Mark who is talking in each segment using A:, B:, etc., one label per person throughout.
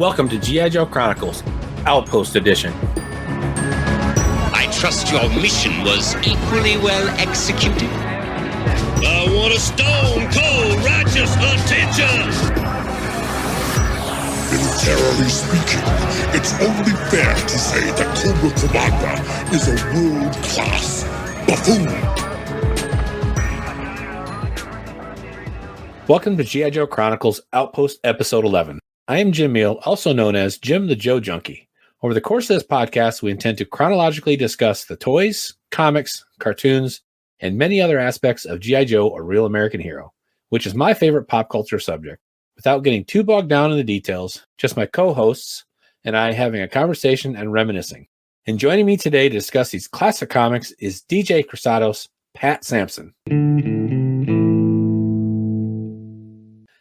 A: Welcome to G.I.Joe Chronicles, Outpost Edition.
B: I trust your mission was equally well executed.
C: I want a stone cold righteous attention.
D: Militarily speaking, it's only fair to say that Cobra Commander is a world-class buffoon.
A: Welcome to G.I.Joe Chronicles Outpost Episode 11. I am Jim Meal, also known as Jim the Joe Junkie. Over the course of this podcast, we intend to chronologically discuss the toys, comics, cartoons, and many other aspects of G.I. Joe, a Real American Hero, which is my favorite pop culture subject. Without getting too bogged down in the details, just my co-hosts and I having a conversation and reminiscing. And joining me today to discuss these classic comics is DJ Kristatos Sampson.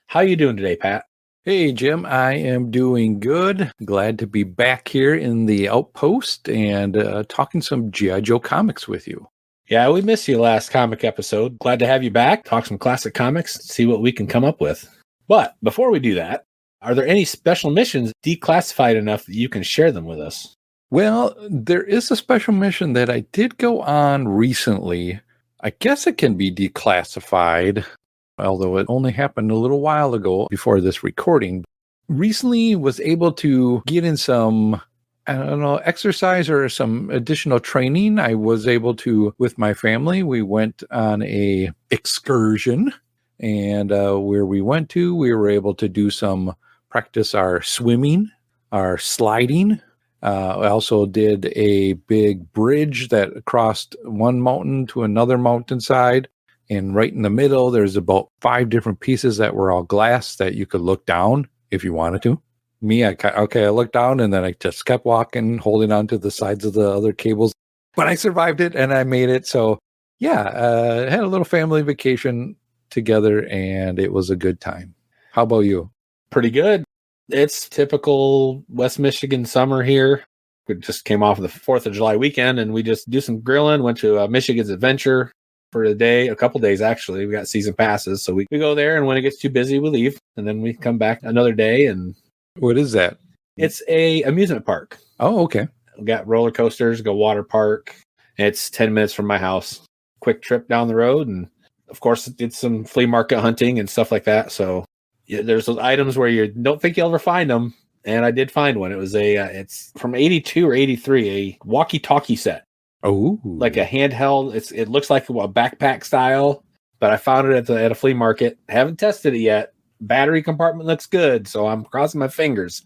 A: How you doing today, Pat?
E: Hey, Jim. I am doing good. Glad to be back here in the Outpost and talking some G.I. Joe comics with you.
A: Yeah, we missed you last comic episode. Glad to have you back. Talk some classic comics, see what we can come up with. But before we do that, are there any special missions declassified enough that you can share them with us?
E: Well, there is a special mission that I did go on recently. I guess it can be declassified, although it only happened a little while ago before this recording. Recently was able to get in some, exercise or some additional training. I was able to, with my family, we went on a excursion, and where we went to, we were able to do some practice our swimming, our sliding. I also did a big bridge that crossed one mountain to another mountainside. And right in the middle, there's about 5 different pieces that were all glass that you could look down if you wanted to. I looked down and then I just kept walking, holding on to the sides of the other cables. But I survived it and I made it. So yeah, had a little family vacation together and it was a good time. How about you?
A: Pretty good. It's typical West Michigan summer here. We just came off of the 4th of July weekend and we just do some grilling, went to Michigan's Adventure for a day, a couple days actually. We got season passes, so we go there, and when it gets too busy, we leave, and then we come back another day. And
E: what is that?
A: It's a amusement park.
E: Oh, okay.
A: We got roller coasters, go water park. It's 10 minutes from my house. Quick trip down the road, and of course, did some flea market hunting and stuff like that. So yeah, there's those items where you don't think you'll ever find them, and I did find one. It was it's from 82 or 83, a walkie-talkie set.
E: Oh,
A: like a handheld. It looks like a backpack style, but I found it at a flea market. Haven't tested it yet. Battery compartment looks good, so I'm crossing my fingers.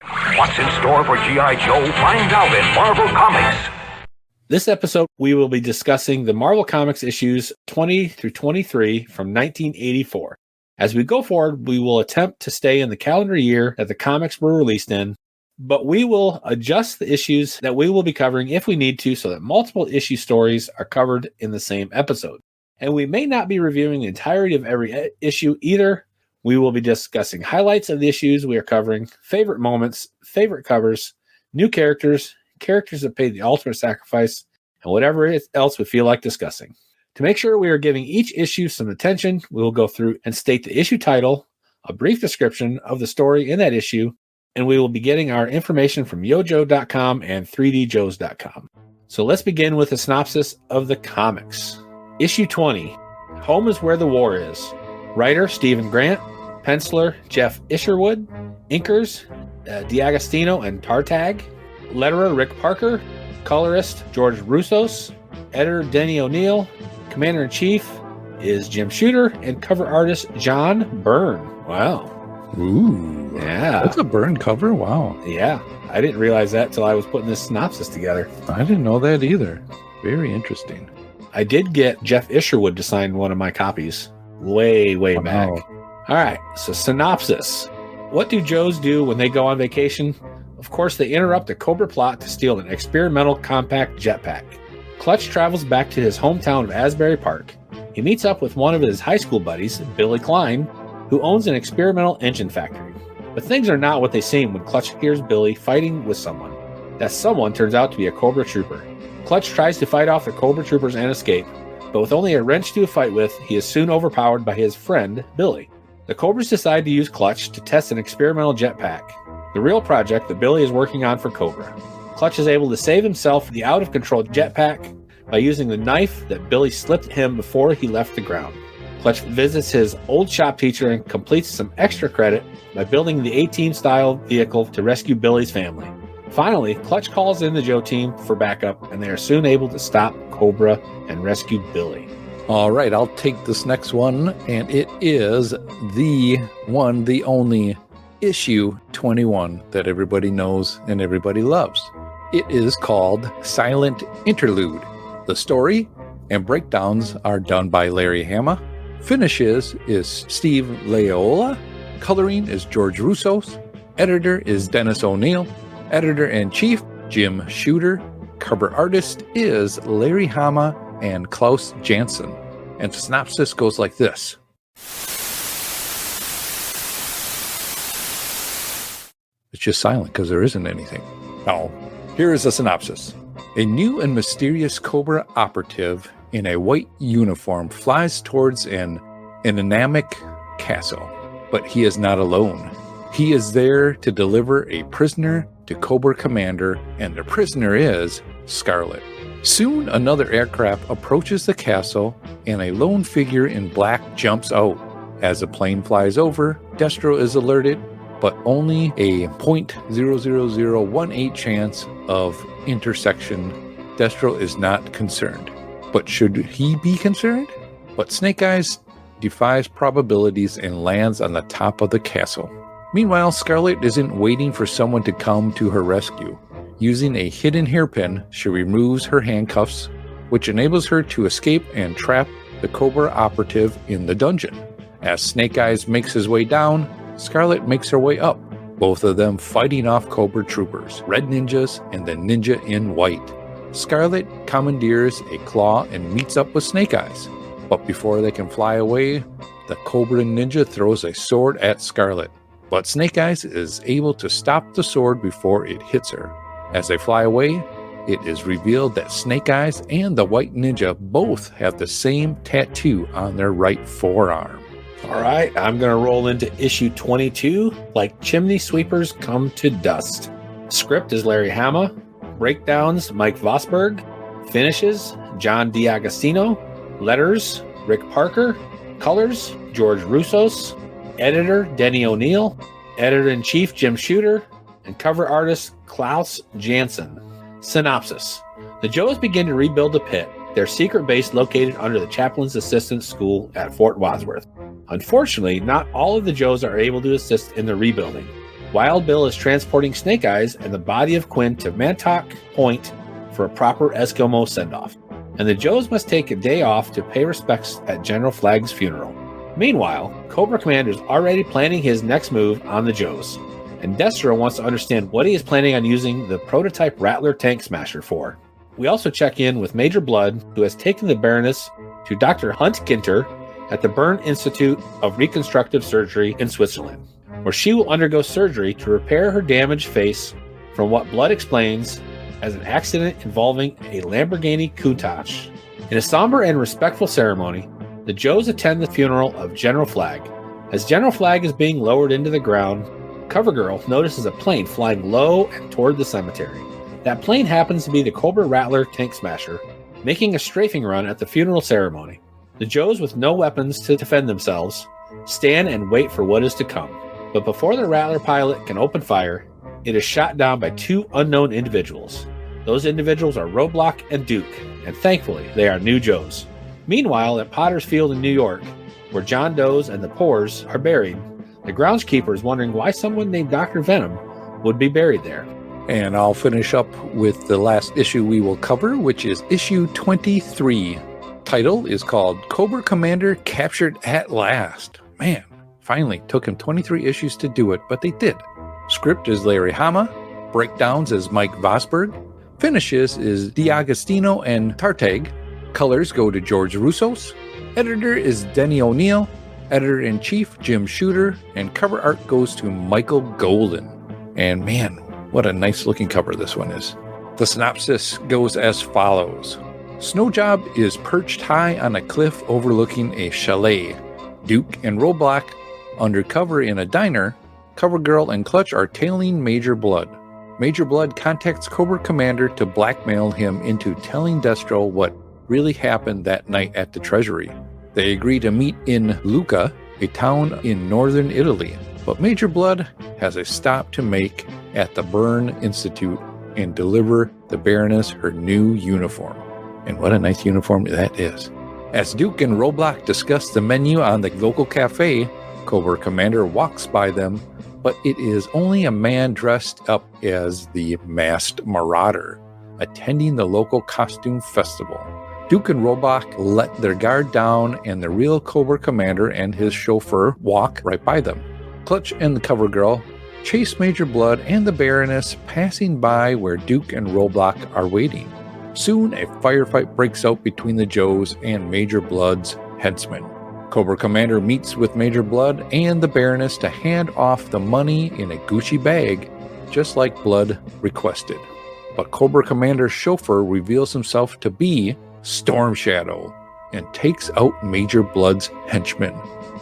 F: What's in store for G.I. Joe? Find out in Marvel Comics.
A: This episode, we will be discussing the Marvel Comics issues 20 through 23 from 1984. As we go forward, we will attempt to stay in the calendar year that the comics were released in, but we will adjust the issues that we will be covering if we need to so that multiple issue stories are covered in the same episode. And we may not be reviewing the entirety of every issue either. We will be discussing highlights of the issues we are covering, favorite moments, favorite covers, new characters, characters that paid the ultimate sacrifice, and whatever else we feel like discussing. To make sure we are giving each issue some attention, we will go through and state the issue title, a brief description of the story in that issue, and we will be getting our information from yojo.com and 3djoes.com. So let's begin with a synopsis of the comics. Issue 20, Home is Where the War Is. Writer Stephen Grant, penciler Jeff Isherwood, inkers D'Agostino and Tartag, letterer Rick Parker, colorist George Roussos, editor Denny O'Neil, commander-in-chief is Jim Shooter, and cover artist John Byrne. Wow.
E: Ooh,
A: yeah.
E: That's a Byrne cover? Wow.
A: Yeah. I didn't realize that till I was putting this synopsis together.
E: I didn't know that either. Very interesting.
A: I did get Jeff Isherwood to sign one of my copies way back. All right. So synopsis. What do Joes do when they go on vacation? Of course, they interrupt a Cobra plot to steal an experimental compact jetpack. Clutch travels back to his hometown of Asbury Park. He meets up with one of his high school buddies, Billy Klein, who owns an experimental engine factory. But things are not what they seem when Clutch hears Billy fighting with someone. That someone turns out to be a Cobra Trooper. Clutch tries to fight off the Cobra Troopers and escape, but with only a wrench to fight with, he is soon overpowered by his friend, Billy. The Cobras decide to use Clutch to test an experimental jetpack. the real project that Billy is working on for Cobra. Clutch is able to save himself the out-of-control jetpack by using the knife that Billy slipped him before he left the ground. Clutch visits his old shop teacher and completes some extra credit by building the A-Team style vehicle to rescue Billy's family. Finally, Clutch calls in the Joe team for backup, and they are soon able to stop Cobra and rescue Billy.
E: All right, I'll take this next one, and it is the one, the only issue 21 that everybody knows and everybody loves. It is called Silent Interlude. The story and breakdowns are done by Larry Hama. Finishes is Steve Laiola. Coloring is George Russos. Editor is Dennis O'Neil. Editor-in-Chief, Jim Shooter. Cover artist is Larry Hama and Klaus Janson. And the synopsis goes like this. It's just silent because there isn't anything. Oh, here is a synopsis. A new and mysterious Cobra operative in a white uniform flies towards an enigmatic castle, but he is not alone. He is there to deliver a prisoner to Cobra Commander, and the prisoner is Scarlett. Soon another aircraft approaches the castle, and a lone figure in black jumps out. As the plane flies over, Destro is alerted, but only a 0.00018 chance of intersection. Destro is not concerned. But should he be concerned? But Snake Eyes defies probabilities and lands on the top of the castle. Meanwhile, Scarlett isn't waiting for someone to come to her rescue. Using a hidden hairpin, she removes her handcuffs, which enables her to escape and trap the Cobra operative in the dungeon. As Snake Eyes makes his way down, Scarlett makes her way up, both of them fighting off Cobra troopers, red ninjas, and the ninja in white. Scarlett commandeers a claw and meets up with Snake Eyes. But before they can fly away, the Cobra ninja throws a sword at Scarlett. But Snake Eyes is able to stop the sword before it hits her. As they fly away, it is revealed that Snake Eyes and the White Ninja both have the same tattoo on their right forearm.
A: All right, I'm going to roll into issue 22, Like Chimney Sweepers Come to Dust. Script is Larry Hama. Breakdowns, Mike Vosberg. Finishes, John D'Agostino. Letters, Rick Parker. Colors, George Russos. Editor, Denny O'Neil. Editor-in-Chief, Jim Shooter. And cover artist, Klaus Janson. Synopsis. The Joes begin to rebuild the pit, their secret base located under the Chaplain's Assistance School at Fort Wadsworth. Unfortunately, not all of the Joes are able to assist in the rebuilding. Wild Bill is transporting Snake Eyes and the body of Quinn to Montauk Point for a proper Eskimo send-off, and the Joes must take a day off to pay respects at General Flaggs' funeral. Meanwhile, Cobra Commander is already planning his next move on the Joes, and Destro wants to understand what he is planning on using the prototype Rattler Tank Smasher for. We also check in with Major Blood, who has taken the Baroness to Dr. Hunt Ginter at the Bern Institute of Reconstructive Surgery in Switzerland, where she will undergo surgery to repair her damaged face from what Blood explains as an accident involving a Lamborghini Countach. In a somber and respectful ceremony, the Joes attend the funeral of General Flagg. As General Flagg is being lowered into the ground, CoverGirl notices a plane flying low and toward the cemetery. That plane happens to be the Cobra Rattler Tank Smasher, making a strafing run at the funeral ceremony. The Joes, with no weapons to defend themselves, stand and wait for what is to come. But before the Rattler pilot can open fire, it is shot down by two unknown individuals. Those individuals are Roadblock and Duke, and thankfully, they are new Joes. Meanwhile, at Potter's Field in New York, where John Doe's and the Poors are buried, the groundskeeper is wondering why someone named Dr. Venom would be buried there.
E: And I'll finish up with the last issue we will cover, which is issue 23. Title is called Cobra Commander Captured at Last. Man, finally took him 23 issues to do it, but they did. Script is Larry Hama. Breakdowns is Mike Vosberg. Finishes is D'Agostino and Tartag. Colors go to George Russos. Editor is Denny O'Neil. Editor-in-Chief Jim Shooter. And cover art goes to Michael Golden. And man, what a nice looking cover this one is. The synopsis goes as follows. Snowjob is perched high on a cliff overlooking a chalet. Duke and Roadblock, undercover in a diner, CoverGirl and Clutch are tailing Major Blood. Major Blood contacts Cobra Commander to blackmail him into telling Destro what really happened that night at the Treasury. They agree to meet in Lucca, a town in northern Italy, but Major Blood has a stop to make at the Byrne Institute and deliver the Baroness her new uniform. And what a nice uniform that is. As Duke and Roadblock discuss the menu on the local cafe, Cobra Commander walks by them, but it is only a man dressed up as the Masked Marauder, attending the local costume festival. Duke and Roadblock let their guard down, and the real Cobra Commander and his chauffeur walk right by them. Clutch and the CoverGirl chase Major Blood and the Baroness, passing by where Duke and Roadblock are waiting. Soon, a firefight breaks out between the Joes and Major Blood's headsmen. Cobra Commander meets with Major Blood and the Baroness to hand off the money in a Gucci bag, just like Blood requested. But Cobra Commander's chauffeur reveals himself to be Storm Shadow and takes out Major Blood's henchmen.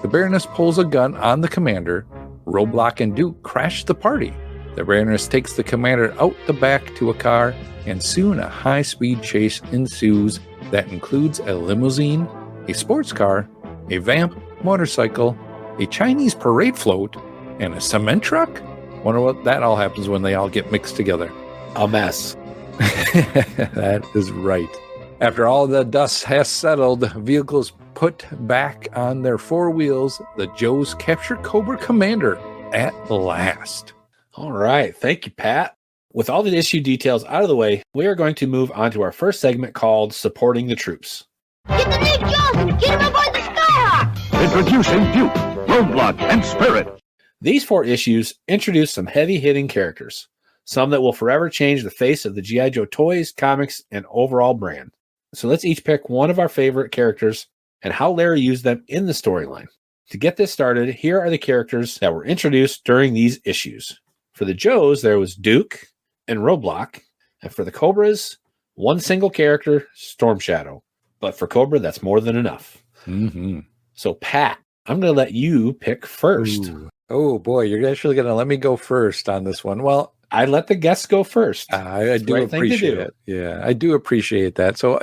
E: The Baroness pulls a gun on the commander. Roadblock and Duke crash the party. The Baroness takes the commander out the back to a car, and soon a high-speed chase ensues that includes a limousine, a sports car, a vamp, motorcycle, a Chinese parade float, and a cement truck? Wonder what that all happens when they all get mixed together.
A: A mess.
E: That is right. After all the dust has settled, vehicles put back on their four wheels, the Joes capture Cobra Commander at last.
A: All right. Thank you, Pat. With all the issue details out of the way, we are going to move on to our first segment called Supporting the Troops.
G: Get the big Joes and get them aboard the Skyhawk!
F: Introducing Duke, Roadblock, and Spirit.
A: These 4 issues introduce some heavy-hitting characters, some that will forever change the face of the G.I. Joe toys, comics, and overall brand. So let's each pick one of our favorite characters and how Larry used them in the storyline. To get this started, here are the characters that were introduced during these issues. For the Joes, there was Duke and Roadblock, and for the Cobras, one single character, Storm Shadow. But for Cobra, that's more than enough.
E: Mm-hmm.
A: So, Pat, I'm going to let you pick first.
E: Ooh. Oh, boy, you're actually going to let me go first on this one. Well,
A: I let the guests go first.
E: I do appreciate it. Yeah, I do appreciate that. So,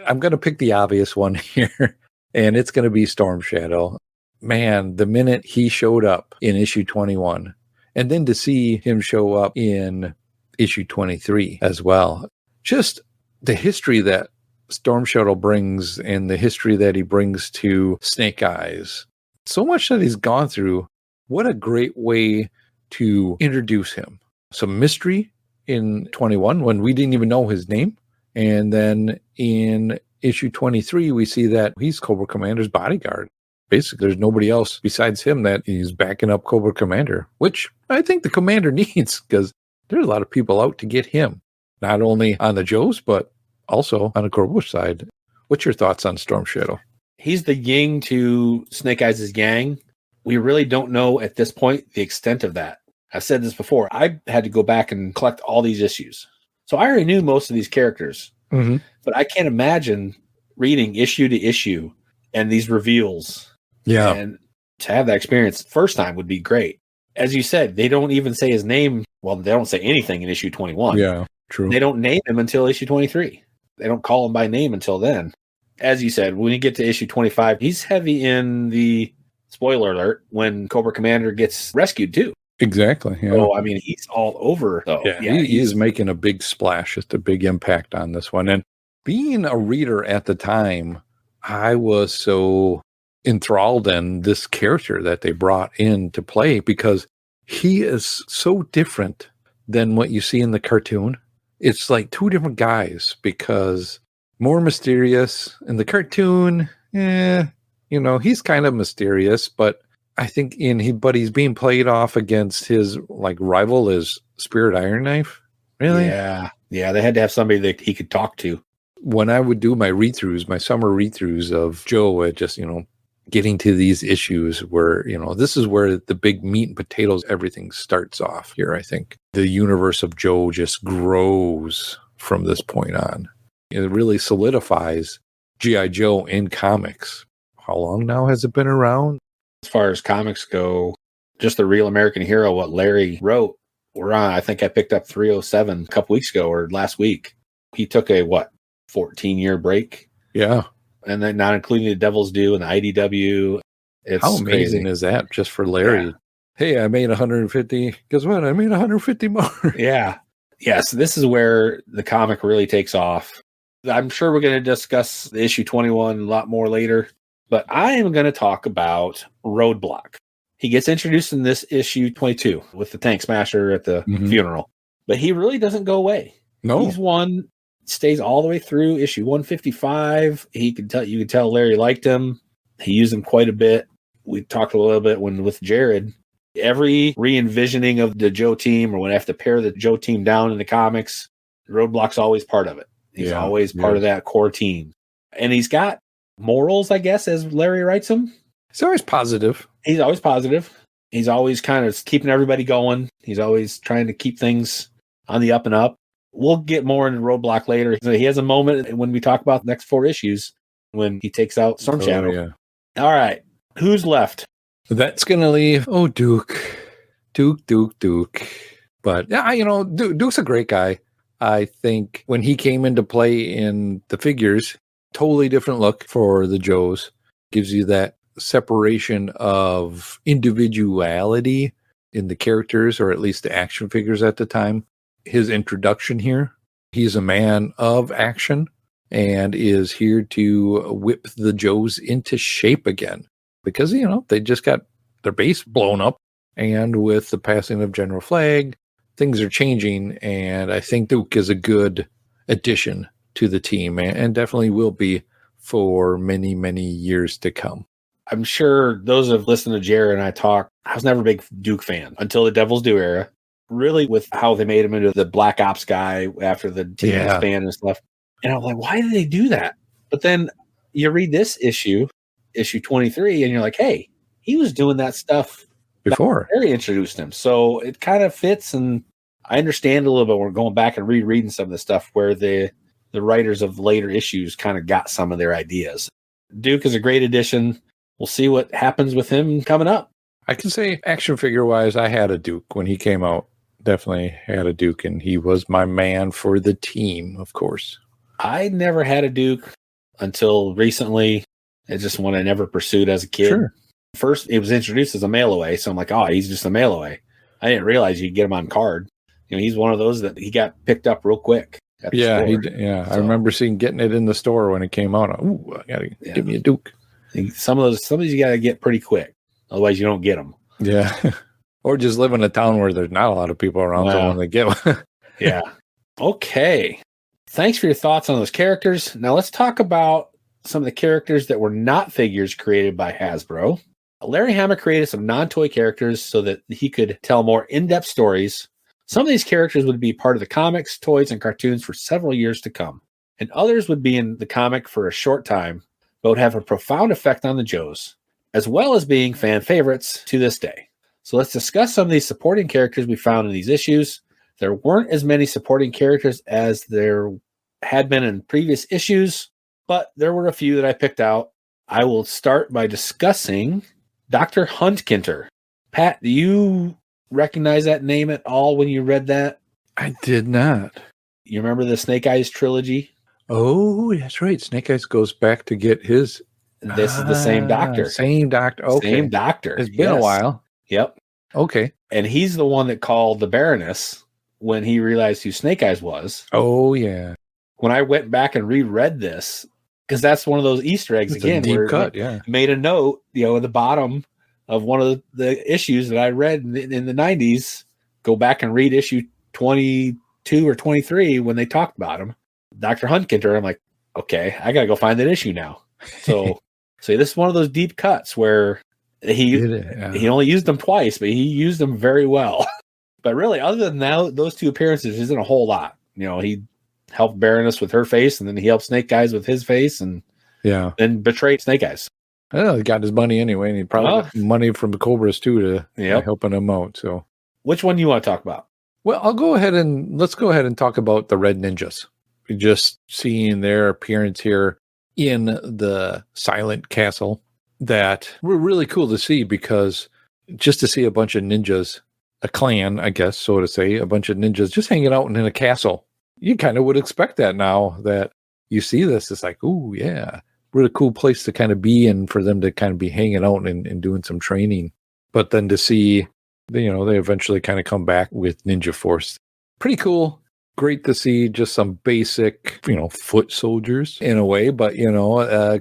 E: I'm going to pick the obvious one here, and it's going to be Storm Shadow. Man, the minute he showed up in issue 21, and then to see him show up in issue 23 as well, just the history that Storm Shadow brings and the history that he brings to Snake Eyes. So much that he's gone through. What a great way to introduce him. Some mystery in 21 when we didn't even know his name. And then in issue 23, we see that he's Cobra Commander's bodyguard. Basically, there's nobody else besides him that is backing up Cobra Commander, which I think the commander needs because there's a lot of people out to get him, not only on the Joes, but also on the Cobra side. What's your thoughts on Storm Shadow?
A: He's the yin to Snake Eyes' yang. We really don't know at this point the extent of that. I've said this before. I had to go back and collect all these issues. So I already knew most of these characters, but I can't imagine reading issue to issue and these reveals.
E: Yeah.
A: And to have that experience first time would be great. As you said, they don't even say his name. Well, they don't say anything in issue 21.
E: Yeah, true.
A: They don't name him until issue 23. They don't call him by name until then. As you said, when you get to issue 25, he's heavy in the, spoiler alert, when Cobra Commander gets rescued too.
E: Exactly. Yeah.
A: So, I mean, he's all over, though.
E: Yeah, he is making a big splash, just a big impact on this one. And being a reader at the time, I was so enthralled in this character that they brought in to play because he is so different than what you see in the cartoon. It's like 2 different guys because more mysterious in the cartoon. He's kind of mysterious, but I think but he's being played off against his rival is Spirit Iron Knife. Really?
A: Yeah. They had to have somebody that he could talk to.
E: When I would do my read-throughs, my summer read-throughs of Joe, just, getting to these issues where, this is where the big meat and potatoes, everything starts off here, I think. The universe of Joe just grows from this point on. It really solidifies G.I. Joe in comics. How long now has it been around?
A: As far as comics go, just the Real American Hero, what Larry wrote, we're on, I think I picked up 307 a couple weeks ago or last week. He took a, 14-year break?
E: Yeah.
A: And then not including the Devil's Due and the IDW. It's
E: How amazing
A: crazy.
E: is that just for Larry?
A: Yeah.
E: Hey, I made 150. Guess what? I made 150 more.
A: Yeah. Yes, this is where the comic really takes off. I'm sure we're going to discuss issue 21 a lot more later, but I am going to talk about Roadblock. He gets introduced in this issue 22 with the Tank Smasher at the funeral, but he really doesn't go away.
E: No.
A: He's one, stays all the way through issue 155. You can tell Larry liked him. He used him quite a bit. We talked a little bit with Jared. Every re-envisioning of the Joe team, or when I have to pare the Joe team down in the comics, Roadblock's always part of it. He's always part of that core team. And he's got morals, I guess, as Larry writes them.
E: He's always positive.
A: He's always positive. He's always kind of keeping everybody going. He's always trying to keep things on the up and up. We'll get more into Roadblock later. He has a moment when we talk about the next 4 issues when he takes out Storm Shadow.
E: Yeah.
A: All right. Who's left?
E: That's going to leave, Duke. Duke. But, yeah, Duke's a great guy. I think when he came into play in the figures, totally different look for the Joes. Gives you that separation of individuality in the characters, or at least the action figures at the time. His introduction here, he's a man of action and is here to whip the Joes into shape again. Because, they just got their base blown up. And with the passing of General Flagg, things are changing. And I think Duke is a good addition to the team, and definitely will be for many, many years to come.
A: I'm sure those who have listened to Jared and I talk, I was never a big Duke fan until the Devil's Due era. Really, with how they made him into the Black Ops guy after the team expanded and stuff. And I'm like, why did they do that? But then you read this issue 23, and you're like, hey, he was doing that stuff
E: before
A: Larry introduced him. So it kind of fits, and I understand a little bit. We're going back and rereading some of the stuff where the writers of later issues kind of got some of their ideas. Duke is a great addition. We'll see what happens with him coming up.
E: I can say action figure wise, I had a Duke when he came out. Definitely had a Duke, and he was my man for the team, of course.
A: I never had a Duke until recently. It's just one I never pursued as a kid.
E: Sure.
A: First, it was introduced as a mail away, so I'm like, oh, he's just a mail away. I didn't realize you could get him on card. He's one of those that he got picked up real quick.
E: Yeah, I remember getting it in the store when it came out. Ooh, I gotta give me a Duke.
A: Some of these you gotta get pretty quick, otherwise you don't get them.
E: Yeah, or just live in a town where there's not a lot of people around. So when they get one.
A: Yeah. Okay. Thanks for your thoughts on those characters. Now let's talk about some of the characters that were not figures created by Hasbro. Larry Hama created some non-toy characters so that he could tell more in-depth stories. Some of these characters would be part of the comics, toys, and cartoons for several years to come, and others would be in the comic for a short time, but would have a profound effect on the Joes, as well as being fan favorites to this day. So let's discuss some of these supporting characters we found in these issues. There weren't as many supporting characters as there had been in previous issues, but there were a few that I picked out. I will start by discussing Dr. Huntkinter. Pat, do you recognize that name at all when you read that?
E: I did not.
A: You remember the Snake Eyes trilogy?
E: Oh, that's right. Snake Eyes goes back to get his...
A: This is the same doctor.
E: Same doctor. Okay.
A: Same doctor.
E: It's been a while.
A: Yep.
E: Okay.
A: And he's the one that called the Baroness when he realized who Snake Eyes was.
E: Oh, yeah.
A: When I went back and reread this, because that's one of those Easter eggs
E: It's
A: again.
E: a deep
A: where
E: cut,
A: made a note, at the bottom of one of the issues that I read in the 90s. Go back and read issue 22 or 23 when they talked about him. Dr. Huntkinter, I'm like, okay, I got to go find that issue now. So this is one of those deep cuts where he only used them twice, but he used them very well. But really, other than that, those two appearances isn't a whole lot. He helped Baroness with her face, and then he helped Snake Eyes with his face, and then betrayed Snake Eyes.
E: Well, he got his money anyway, and he probably got money from the Cobras too to helping him out. So,
A: which one do you want to talk about?
E: Well, let's go ahead and talk about the Red Ninjas. Just seeing their appearance here in the Silent Castle, that were really cool to see because just to see a bunch of ninjas, a clan, I guess, so to say, a bunch of ninjas just hanging out in a castle. You kind of would expect that now that you see this. It's like, ooh, yeah, really cool place to kind of be and for them to kind of be hanging out and doing some training. But then to see, they eventually kind of come back with Ninja Force. Pretty cool. Great to see just some basic, foot soldiers in a way. But,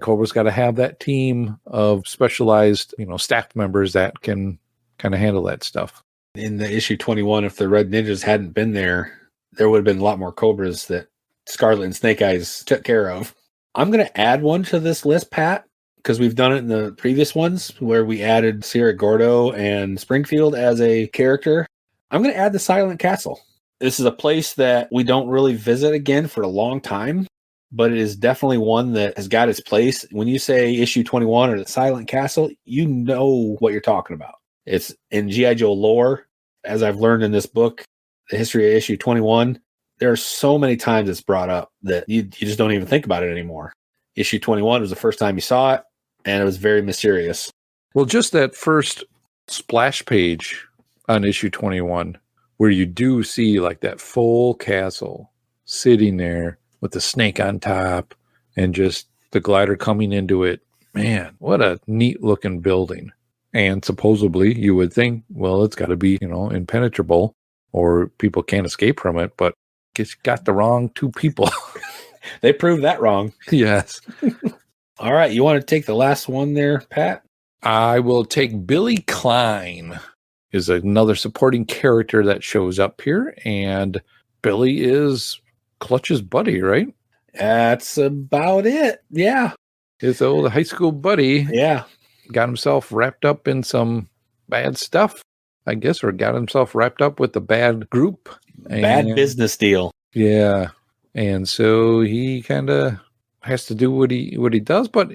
E: Cobra's got to have that team of specialized, staff members that can kind of handle that stuff.
A: In the issue 21, if the Red Ninjas hadn't been there would have been a lot more Cobras that Scarlett and Snake Eyes took care of. I'm going to add one to this list, Pat, because we've done it in the previous ones where we added Sierra Gordo and Springfield as a character. I'm going to add the Silent Castle. This is a place that we don't really visit again for a long time, but it is definitely one that has got its place. When you say issue 21 or the Silent Castle, you know what you're talking about. It's in G.I. Joe lore. As I've learned in this book, the history of issue 21, there are so many times it's brought up that you just don't even think about it anymore. Issue 21 was the first time you saw it, and it was very mysterious.
E: Well, just that first splash page on issue 21, where you do see like that full castle sitting there with the snake on top and just the glider coming into it. Man, what a neat looking building. And supposedly you would think, well, it's got to be, impenetrable or people can't escape from it, but it's got the wrong two people.
A: They proved that wrong.
E: Yes.
A: All right. You want to take the last one there, Pat?
E: I will take Billy Klein. Is another supporting character that shows up here. And Billy is Clutch's buddy, right?
A: That's about it. Yeah.
E: His old high school buddy.
A: Yeah.
E: Got himself wrapped up in some bad stuff, I guess, or got himself wrapped up with a bad group.
A: Bad business deal.
E: Yeah. And so he kind of has to do what he does, but,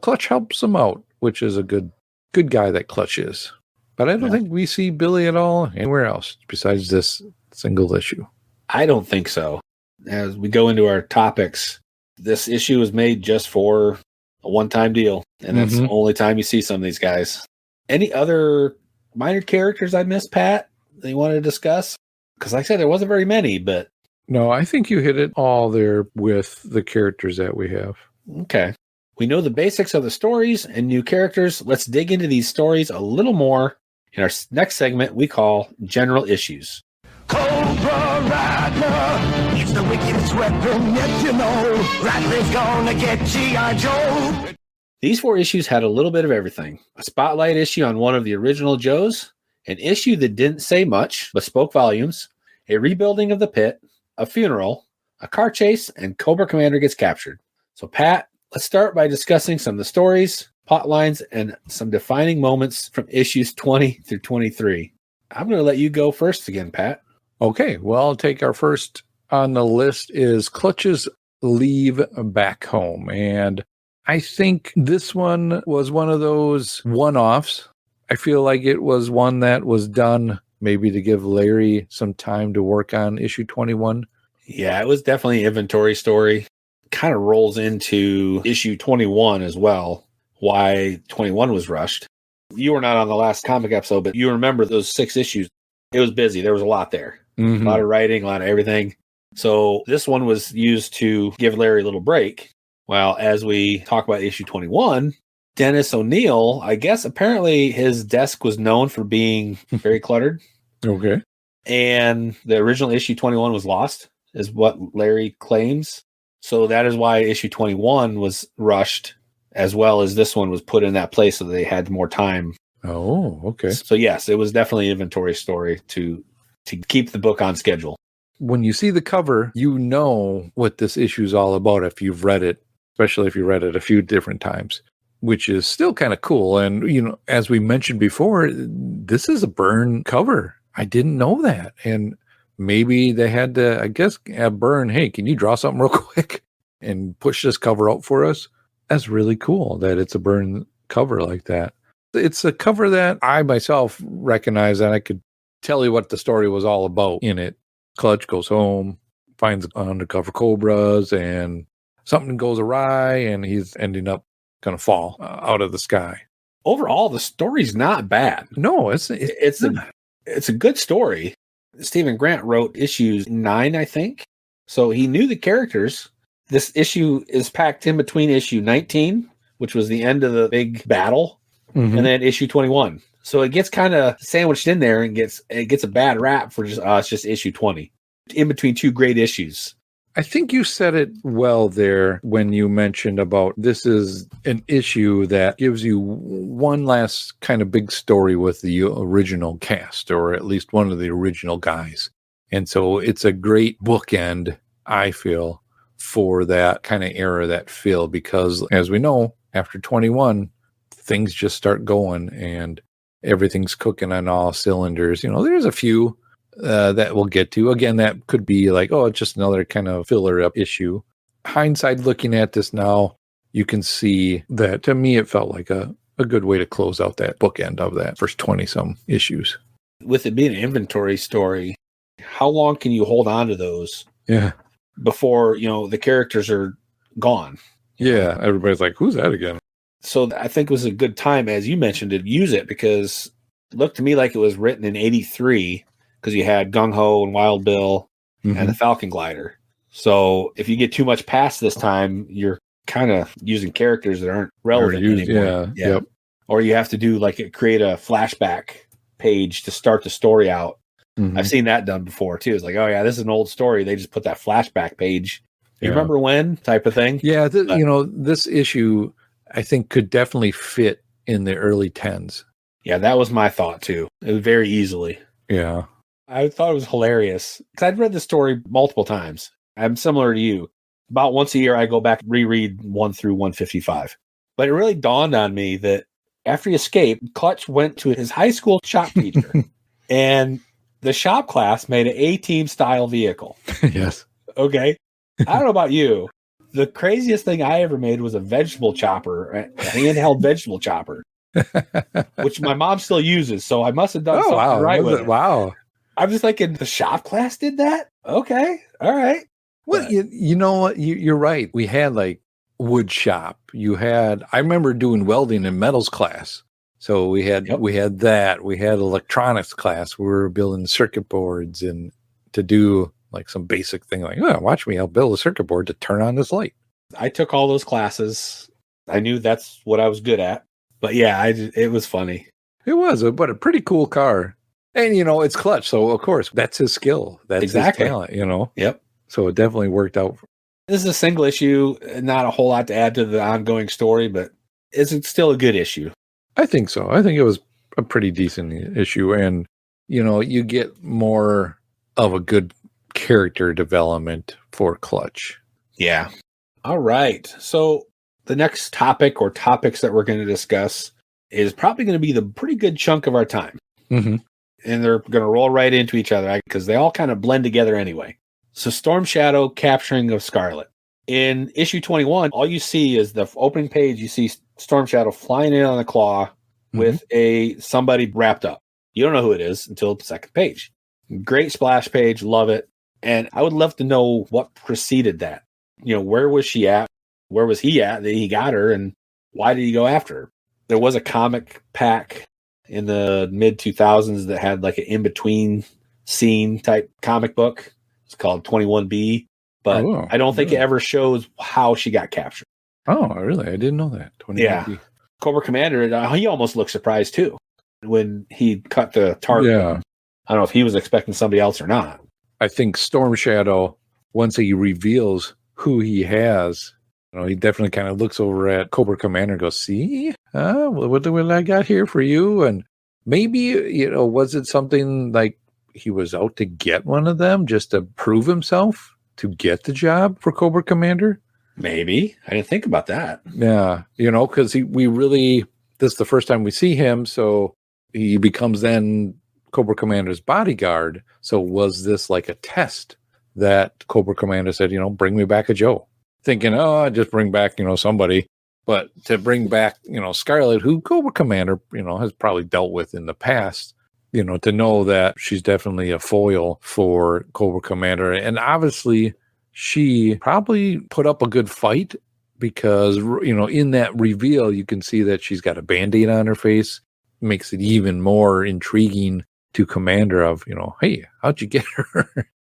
E: Clutch helps him out, which is a good guy that Clutch is. But I don't think we see Billy at all anywhere else besides this single issue.
A: I don't think so. As we go into our topics, this issue was made just for a one-time deal, and that's the only time you see some of these guys. Any other minor characters I missed, Pat, that you want to discuss? Because like I said, there wasn't very many, but...
E: No, I think you hit it all there with the characters that we have.
A: Okay. We know the basics of the stories and new characters. Let's dig into these stories a little more in our next segment we call General Issues.
F: Cobra Rattler, it's the wickedest weapon yet, Rattler's gonna get G.I. Joe.
A: These 4 issues had a little bit of everything. A spotlight issue on one of the original Joes, an issue that didn't say much but spoke volumes, a rebuilding of the pit, a funeral, a car chase, and Cobra Commander gets captured. So, Pat, let's start by discussing some of the stories, plot lines, and some defining moments from issues 20 through 23. I'm going to let you go first again, Pat.
E: Okay, well, I'll take our first on the list is Clutch's Leave Back Home. And I think this one was one of those one-offs. I feel like it was one that was done maybe to give Larry some time to work on issue 21.
A: Yeah, it was definitely an inventory story. Kind of rolls into issue 21 as well, why 21 was rushed. You were not on the last comic episode, but you remember those 6 issues. It was busy. There was a lot there. A lot of writing, a lot of everything. So this one was used to give Larry a little break. Well, as we talk about issue 21, Dennis O'Neil, I guess apparently his desk was known for being very cluttered.
E: Okay.
A: And the original issue 21 was lost, is what Larry claims. So that is why issue 21 was rushed, as well as this one was put in that place so they had more time.
E: Oh, okay.
A: So yes, it was definitely an inventory story to keep the book on schedule.
E: When you see the cover, you know what this issue is all about if you've read it, especially if you read it a few different times, which is still kind of cool. And, as we mentioned before, this is a Byrne cover. I didn't know that. And maybe they had to, I guess, have Byrne, hey, can you draw something real quick and push this cover out for us? That's really cool that it's a Byrne cover like that. It's a cover that I myself recognize, and I could tell you what the story was all about in it. Clutch goes home, finds undercover Cobras, and something goes awry, and he's ending up going to fall out of the sky.
A: overall, the story's not bad.
E: No, it's
A: a good story. Stephen Grant wrote issues 9, I think. So he knew the characters. This issue is packed in between issue 19, which was the end of the big battle, and then issue 21. So it gets kind of sandwiched in there and it gets a bad rap for it's just issue 20 in between two great issues.
E: I think you said it well there when you mentioned about this is an issue that gives you one last kind of big story with the original cast, or at least one of the original guys. And so it's a great bookend, I feel, for that kind of era, that feel, because as we know, after 21, things just start going and everything's cooking on all cylinders. There's a few that we'll get to. Again, that could be like, oh, it's just another kind of filler up issue. Hindsight, looking at this now, you can see that to me, it felt like a good way to close out that bookend of that first 20-some issues.
A: With it being an inventory story, how long can you hold on to those?
E: Yeah.
A: Before, the characters are gone.
E: Yeah. Everybody's like, who's that again?
A: So I think it was a good time, as you mentioned, to use it because it looked to me like it was written in 83 because you had Gung Ho and Wild Bill and the Falcon Glider. So if you get too much past this time, you're kind of using characters that aren't relevant anymore.
E: Yeah. Yep.
A: Or you have to do create a flashback page to start the story out. I've seen that done before too. It's like, oh yeah, this is an old story. They just put that flashback page. You remember when type of thing?
E: Yeah. This issue I think could definitely fit in the early 10s.
A: Yeah, that was my thought too. It was very easily.
E: Yeah.
A: I thought it was hilarious because I'd read the story multiple times. I'm similar to you. About once a year, I go back and reread 1 through 155. But it really dawned on me that after he escaped, Clutch went to his high school shop teacher, and the shop class made an A-Team style vehicle.
E: Yes.
A: Okay. I don't know about you. The craziest thing I ever made was a vegetable chopper, a handheld vegetable chopper, which my mom still uses. So I must have done something right with it.
E: Wow.
A: I'm just thinking the shop class did that? Okay. All right.
E: Well, you know what? You're right. We had wood shop. I remember doing welding in metals class. So we had that. We had electronics class. We were building circuit boards and to do some basic thing watch me, I'll build a circuit board to turn on this light.
A: I took all those classes. I knew that's what I was good at. But yeah, it was funny.
E: It was, but a pretty cool car. And, it's Clutch. So, of course, that's his skill. That's
A: exactly
E: his talent,
A: Yep.
E: So it definitely worked out.
A: This is a single issue, not a whole lot to add to the ongoing story, but it's still a good issue.
E: I think so. I think it was a pretty decent issue. And, you get more of a good character development for Clutch.
A: Yeah. All right. So the next topic or topics that we're going to discuss is probably going to be the pretty good chunk of our time.
E: Mm-hmm.
A: And they're going to roll right into each other because they all kind of blend together anyway. So Storm Shadow capturing of Scarlett. In issue 21, all you see is the opening page. You see Storm Shadow flying in on a claw with somebody wrapped up. You don't know who it is until the second page. Great splash page. Love it. And I would love to know what preceded that. Where was she at? Where was he at that he got her? And why did he go after her? There was a comic pack in the mid 2000s that had an in-between scene type comic book. It's called 21B, but I don't think it ever shows how she got captured.
E: Oh, really? I didn't know that. 21B.
A: Yeah. Cobra Commander, he almost looked surprised too when he cut the target.
E: Yeah.
A: I don't know if he was expecting somebody else or not.
E: I think Storm Shadow, once he reveals who he has, he definitely kind of looks over at Cobra Commander and goes, see, what I got here for you? And maybe, was it something like he was out to get one of them just to prove himself to get the job for Cobra Commander?
A: Maybe. I didn't think about that.
E: Yeah. Because this is the first time we see him. So he becomes then Cobra Commander's bodyguard. So was this like a test that Cobra Commander said, bring me back a Joe? Thinking, just bring back, somebody. But to bring back, Scarlett, who Cobra Commander, has probably dealt with in the past, to know that she's definitely a foil for Cobra Commander. And obviously, she probably put up a good fight because, in that reveal, you can see that she's got a Band-Aid on her face. Makes it even more intriguing to Commander of, hey, how'd you get her?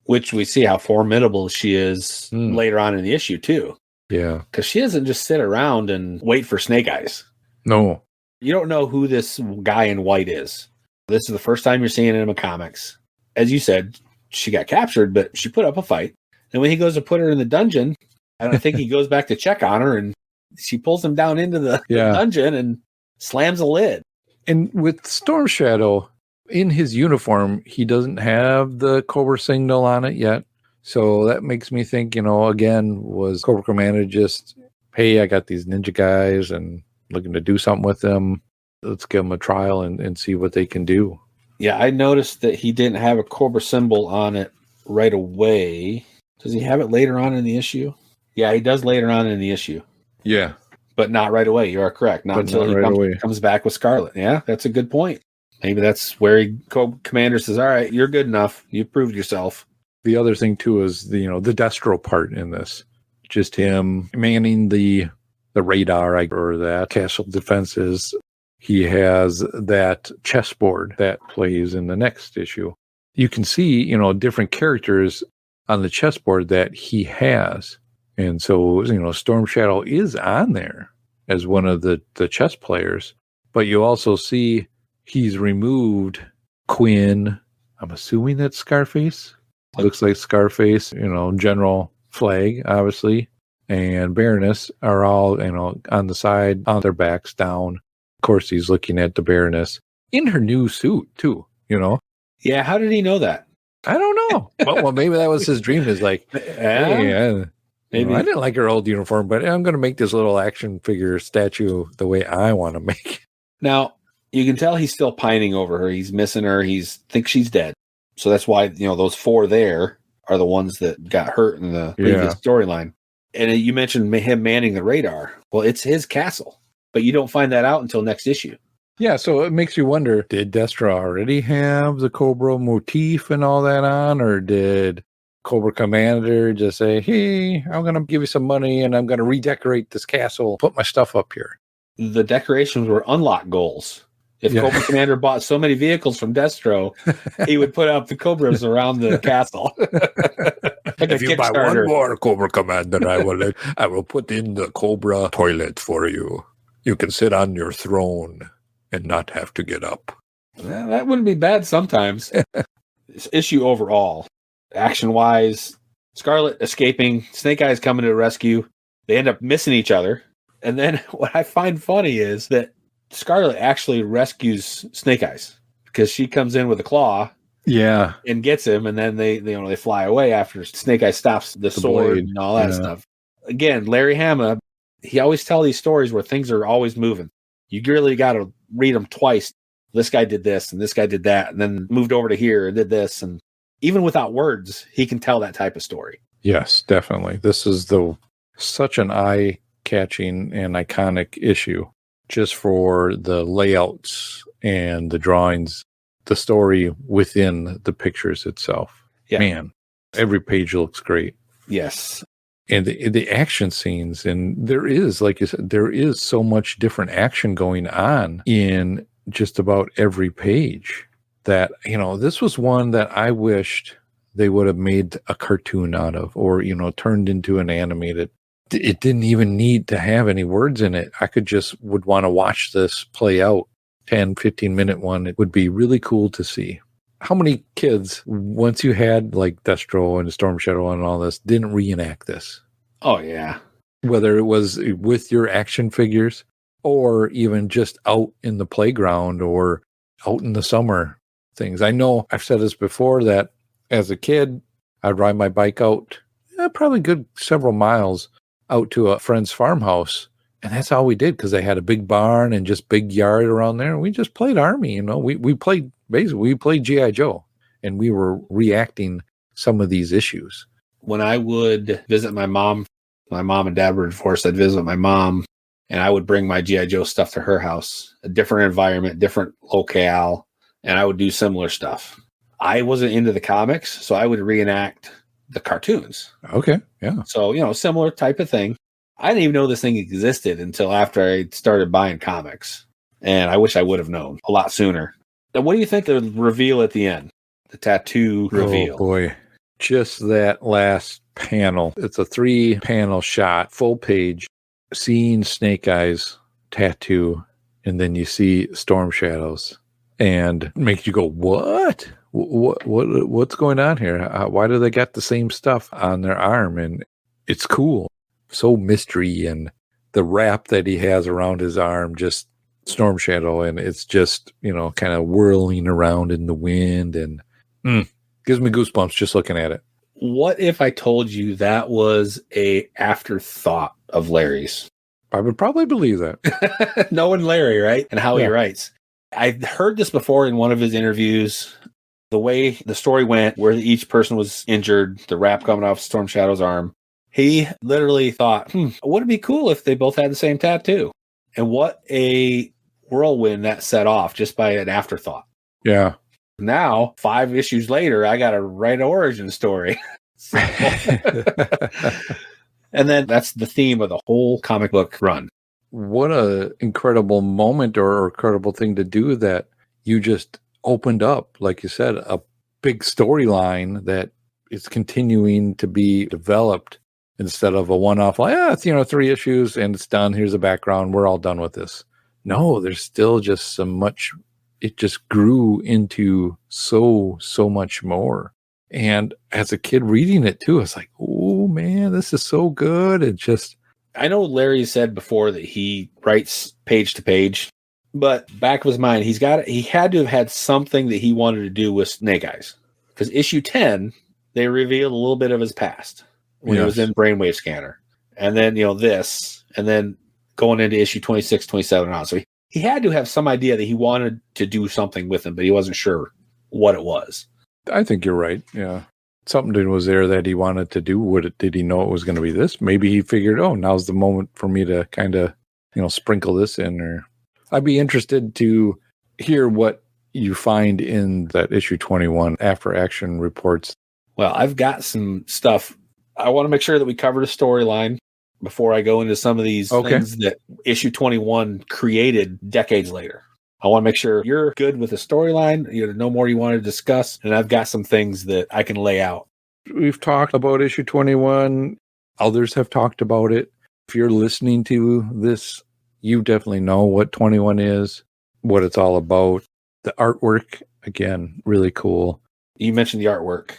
A: Which we see how formidable she is later on in the issue, too.
E: Yeah.
A: Because she doesn't just sit around and wait for Snake Eyes.
E: No.
A: You don't know who this guy in white is. This is the first time you're seeing it in the comics. As you said, she got captured, but she put up a fight. And when he goes to put her in the dungeon, I don't think he goes back to check on her, and she pulls him down into the dungeon and slams a lid.
E: And with Storm Shadow, in his uniform, he doesn't have the Cobra signal on it yet. So that makes me think, again, was Cobra Commander just, hey, I got these ninja guys and looking to do something with them. Let's give them a trial and see what they can do.
A: Yeah, I noticed that he didn't have a Cobra symbol on it right away. Does he have it later on in the issue? Yeah, he does later on in the issue.
E: Yeah.
A: But not right away. You are correct. Not until he comes back with Scarlett. Yeah, that's a good point. Maybe that's where Commander says, all right, you're good enough. You proved yourself.
E: The other thing, too, is the Destro part in this. Just him manning the radar or that castle defenses. He has that chessboard that plays in the next issue. You can see, different characters on the chessboard that he has. And so, Storm Shadow is on there as one of the chess players. But you also see he's removed Quinn. I'm assuming that's Scarface. Looks like Scarface, General Flag, obviously, and Baroness are all, on the side, on their backs down. Of course, he's looking at the Baroness in her new suit, too,
A: Yeah, how did he know that?
E: I don't know. well, maybe that was his dream. Is like, hey, maybe I didn't like her old uniform, but I'm going to make this little action figure statue the way I want to make it.
A: Now, you can tell he's still pining over her. He's missing her. He thinks she's dead. So that's why, those 4 there are the ones that got hurt in the previous storyline. And you mentioned him manning the radar. Well, it's his castle, but you don't find that out until next issue.
E: Yeah, so it makes you wonder, did Destro already have the Cobra motif and all that on, or did Cobra Commander just say, hey, I'm going to give you some money and I'm going to redecorate this castle, put my stuff up here?
A: The decorations were unlock goals. If Cobra Commander bought so many vehicles from Destro, he would put up the Cobras around the castle. Like
D: if you buy one more Cobra Commander, I will put in the Cobra toilet for you. You can sit on your throne and not have to get up.
A: Well, that wouldn't be bad sometimes. This issue overall, action-wise, Scarlett escaping, Snake Eyes coming to the rescue. They end up missing each other. And then what I find funny is that Scarlett actually rescues Snake Eyes because she comes in with a claw, and gets him, and then they fly away after Snake Eyes stops the sword blade and all that stuff. Again, Larry Hama, he always tells these stories where things are always moving. You really got to read them twice. This guy did this, and this guy did that, and then moved over to here and did this, and even without words, he can tell that type of story.
E: Yes, definitely. This is such an eye-catching and iconic issue. Just for the layouts and the drawings, the story within the pictures itself. Yeah. Man, every page looks great.
A: Yes.
E: And the action scenes, and there is, like you said, there is so much different action going on in just about every page that, this was one that I wished they would have made a cartoon out of or, turned into an animated. It didn't even need to have any words in it. I would want to watch this play out. 10, 15-minute one. It would be really cool to see. How many kids, once you had like Destro and Storm Shadow and all this, didn't reenact this?
A: Oh, yeah.
E: Whether it was with your action figures or even just out in the playground or out in the summer things. I know I've said this before that as a kid, I'd ride my bike out probably good several miles out to a friend's farmhouse. And that's all we did because they had a big barn and just big yard around there. And we just played Army, we played G.I. Joe and we were reacting some of these issues.
A: When I would visit my mom and dad were divorced, I'd visit my mom and I would bring my G.I. Joe stuff to her house, a different environment, different locale. And I would do similar stuff. I wasn't into the comics, so I would reenact the cartoons.
E: Okay. Yeah.
A: So, similar type of thing. I didn't even know this thing existed until after I started buying comics. And I wish I would have known a lot sooner. Now, what do you think of the reveal at the end? The tattoo reveal.
E: Oh, boy. Just that last panel. It's a 3-panel shot, full page, seeing Snake Eyes tattoo, and then you see Storm Shadows. And it makes you go, what? What's going on here? Why do they got the same stuff on their arm? And it's cool. So mystery, and the wrap that he has around his arm, just Storm Shadow, and it's just, kind of whirling around in the wind, and gives me goosebumps just looking at it.
A: What if I told you that was a afterthought of Larry's?
E: I would probably believe that.
A: Knowing Larry, right? And how he writes. I heard this before in one of his interviews. The way the story went, where each person was injured, the wrap coming off Storm Shadow's arm, he literally thought, would it be cool if they both had the same tattoo? And what a whirlwind that set off just by an afterthought.
E: Yeah.
A: Now, 5 issues later, I got to write an origin story. And then that's the theme of the whole comic book run.
E: What a incredible moment or incredible thing to do, that you just opened up, like you said, a big storyline that is continuing to be developed instead of a one-off, like, it's, 3 issues and it's done. Here's the background. We're all done with this. No, there's still just so much. It just grew into so much more. And as a kid reading it too, it's like, oh man, this is so good. It just,
A: I know Larry said before that he writes page to page, but back of his mind, he had to have had something that he wanted to do with Snake Eyes. Because issue 10, they revealed a little bit of his past when he was in Brainwave Scanner. And then, this, and then going into issue 26, 27 and on. So he had to have some idea that he wanted to do something with him, but he wasn't sure what it was.
E: I think you're right. Yeah. Something was there that he wanted to do. Did he know it was going to be this? Maybe he figured, now's the moment for me to kind of, sprinkle this in. Or I'd be interested to hear what you find in that issue 21 after action reports.
A: Well, I've got some stuff. I want to make sure that we cover the storyline before I go into some of these things that issue 21 created decades later. I want to make sure you're good with the storyline. No more you want to discuss. And I've got some things that I can lay out.
E: We've talked about issue 21. Others have talked about it. If you're listening to this, you definitely know what 21 is, what it's all about. The artwork, again, really cool.
A: You mentioned the artwork.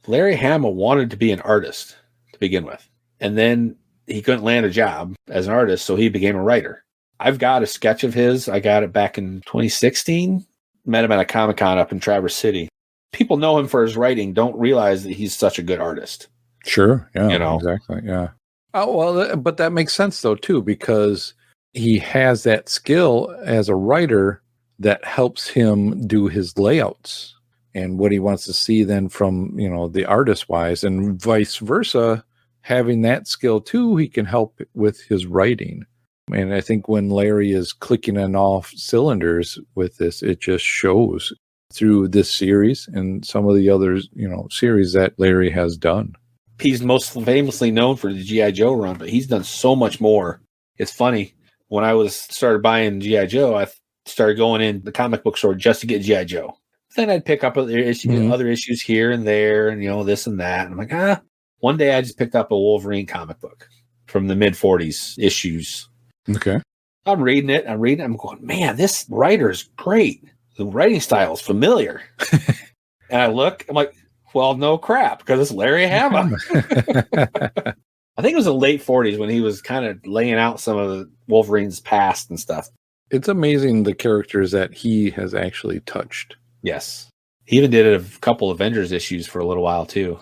A: Larry Hama wanted to be an artist to begin with. And then he couldn't land a job as an artist, so he became a writer. I've got a sketch of his. I got it back in 2016. Met him at a Comic-Con up in Traverse City. People know him for his writing, don't realize that he's such a good artist.
E: Sure. Yeah, exactly. Yeah. Oh, well, but that makes sense, though, too, because he has that skill as a writer that helps him do his layouts and what he wants to see then from, the artist-wise, and vice versa. Having that skill, too, he can help with his writing. And I think when Larry is clicking on all cylinders with this, it just shows through this series and some of the other, series that Larry has done.
A: He's most famously known for the G.I. Joe run, but he's done so much more. It's funny. When I started buying G.I. Joe, I started going in the comic book store just to get G.I. Joe. Then I'd pick up other issues here and there and, this and that. And I'm like, One day I just picked up a Wolverine comic book from the mid-40s issues.
E: Okay.
A: I'm reading it. I'm going, man, this writer is great. The writing style is familiar. And I look, I'm like, well, no crap, because it's Larry Hama. I think it was the late 40s when he was kind of laying out some of the Wolverine's past and stuff.
E: It's amazing the characters that he has actually touched.
A: Yes. He even did a couple Avengers issues for a little while, too.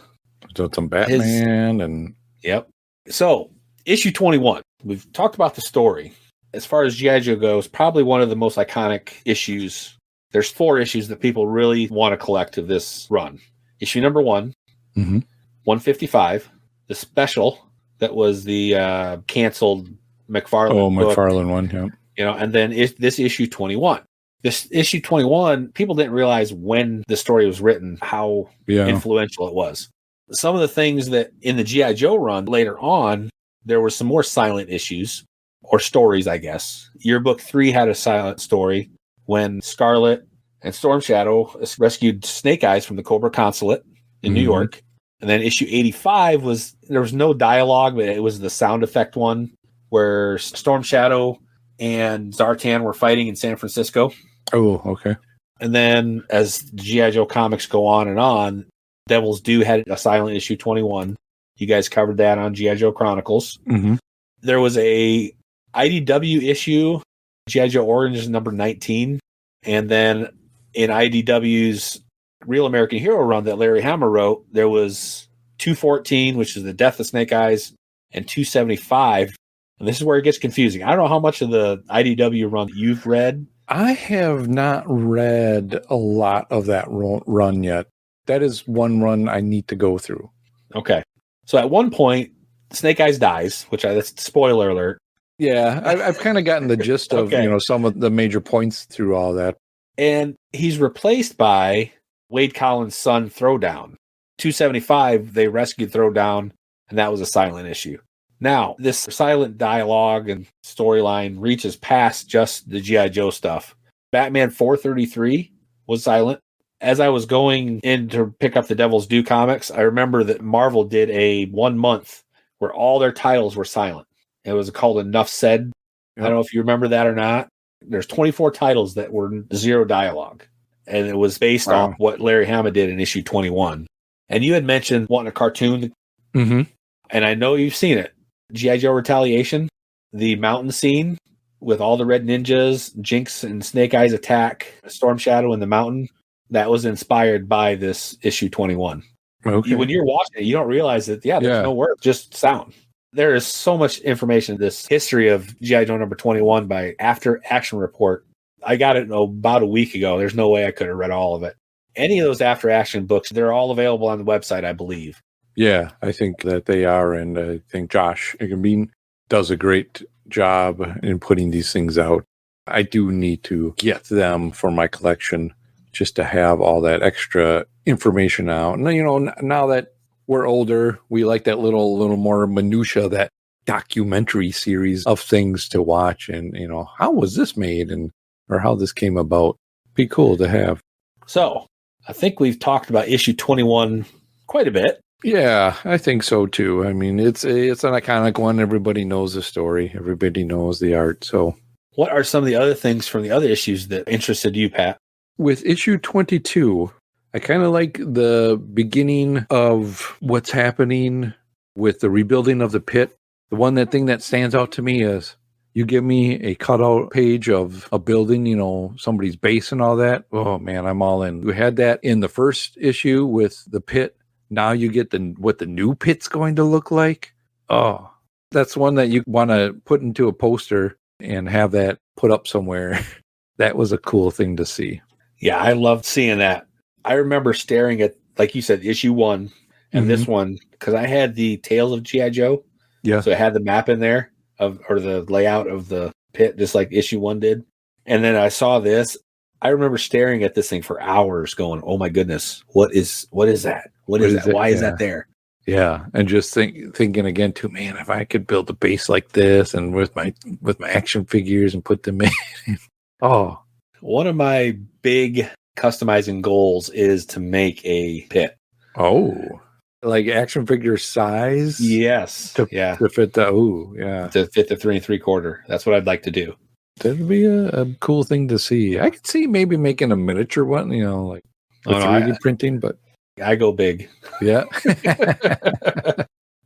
E: So some Batman and...
A: Yep. So, issue 21. We've talked about the story. As far as G.I. Joe goes, probably one of the most iconic issues. There's 4 issues that people really want to collect of this run. Issue number 1, 155, the special that was the canceled McFarlane book.
E: McFarlane one, yeah.
A: And then this issue 21. This issue 21, people didn't realize when the story was written, how influential it was. Some of the things that in the G.I. Joe run later on, there were some more silent issues or stories, I guess. Yearbook 3 had a silent story when Scarlett and Storm Shadow rescued Snake Eyes from the Cobra Consulate in New York. And then issue 85 there was no dialogue, but it was the sound effect one where Storm Shadow and Zartan were fighting in San Francisco.
E: Oh, okay.
A: And then as G.I. Joe comics go on, Devil's Due had a silent issue 21. You guys covered that on G.I. Joe Chronicles.
E: Mm-hmm.
A: There was a IDW issue, G.I. Joe Orange number 19. And then in IDW's Real American Hero run that Larry Hama wrote, there was 214, which is the Death of Snake Eyes, and 275. And this is where it gets confusing. I don't know how much of the IDW run you've read.
E: I have not read a lot of that run yet. That is one run I need to go through.
A: Okay. So at one point, Snake Eyes dies, that's spoiler alert.
E: Yeah, I've kind of gotten the gist of, some of the major points through all that.
A: And he's replaced by Wade Collins' son, Throwdown. 275, they rescued Throwdown, and that was a silent issue. Now, this silent dialogue and storyline reaches past just the G.I. Joe stuff. Batman 433 was silent. As I was going in to pick up the Devil's Due comics, I remember that Marvel did a 1 month where all their titles were silent. It was called Enough Said. Yep. I don't know if you remember that or not. There's 24 titles that were zero dialogue. And it was based on what Larry Hama did in issue 21. And you had mentioned wanting a cartoon.
E: Mm-hmm.
A: And I know you've seen it. G.I. Joe Retaliation, the mountain scene with all the red ninjas, Jinx and Snake Eyes attack Storm Shadow in the mountain. That was inspired by this issue 21.
E: Okay.
A: When you're watching it, you don't realize that, there's no words, just sound. There is so much information in this history of G.I. Joe number 21 by After Action Report. I got it about a week ago. There's no way I could have read all of it. Any of those After Action books, they're all available on the website, I believe.
E: Yeah, I think that they are. And I think Josh Igamine does a great job in putting these things out. I do need to get them for my collection just to have all that extra information out. And, now that we're older, we like that little more minutia, that documentary series of things to watch. And, how was this made or how this came about? Be cool to have.
A: So I think we've talked about issue 21 quite a bit.
E: Yeah, I think so too. I mean, it's an iconic one. Everybody knows the story. Everybody knows the art. So
A: what are some of the other things from the other issues that interested you, Pat?
E: With issue 22, I kind of like the beginning of what's happening with the rebuilding of the pit. The thing that stands out to me is you give me a cutout page of a building, somebody's base and all that. Oh man, I'm all in. We had that in the first issue with the pit. Now you get what the new pit's going to look like. Oh, that's one that you want to put into a poster and have that put up somewhere. That was a cool thing to see.
A: Yeah, I loved seeing that. I remember staring at, like you said, issue 1 and this one, because I had the Tales of G.I. Joe.
E: Yeah.
A: So it had the map in there or the layout of the pit, just like issue 1 did. And then I saw this. I remember staring at this thing for hours going, oh my goodness, what is that? What is that? Why is that there?
E: Yeah. And just thinking again too, man, if I could build a base like this and with my action figures and put them in. Oh.
A: One of my big customizing goals is to make a pit.
E: Oh. Like action figure size?
A: Yes.
E: To fit
A: to fit the 3 3/4. That's what I'd like to do.
E: That'd be a cool thing to see. I could see maybe making a miniature one, like with 3D printing, but
A: I go big.
E: Yeah.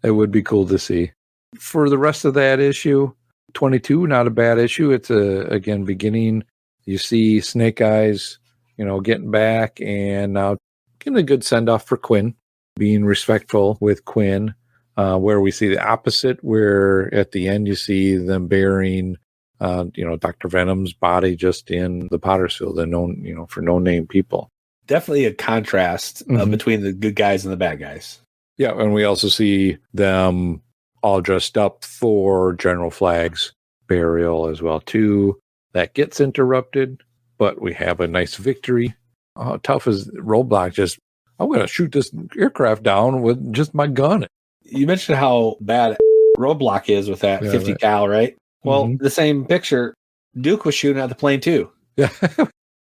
E: It would be cool to see. For the rest of that issue, 22, not a bad issue. It's again beginning. You see Snake Eyes, getting back and now getting a good send off for Quinn, being respectful with Quinn. Where we see the opposite, where at the end you see them burying Dr. Venom's body just in the Potter's Field, and for no-name people.
A: Definitely a contrast between the good guys and the bad guys.
E: Yeah, and we also see them all dressed up for General Flaggs' burial as well, too. That gets interrupted, but we have a nice victory. How tough is Roadblock? I'm going to shoot this aircraft down with just my gun.
A: You mentioned how bad Roadblock is with that 50 cal, right? Well, the same picture, Duke was shooting at the plane too.
E: Yeah.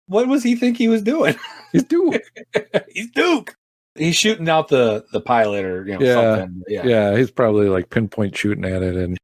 A: What was he think he was doing?
E: He's Duke.
A: He's Duke. He's shooting out the pilot or something.
E: Yeah, he's probably like pinpoint shooting at it. And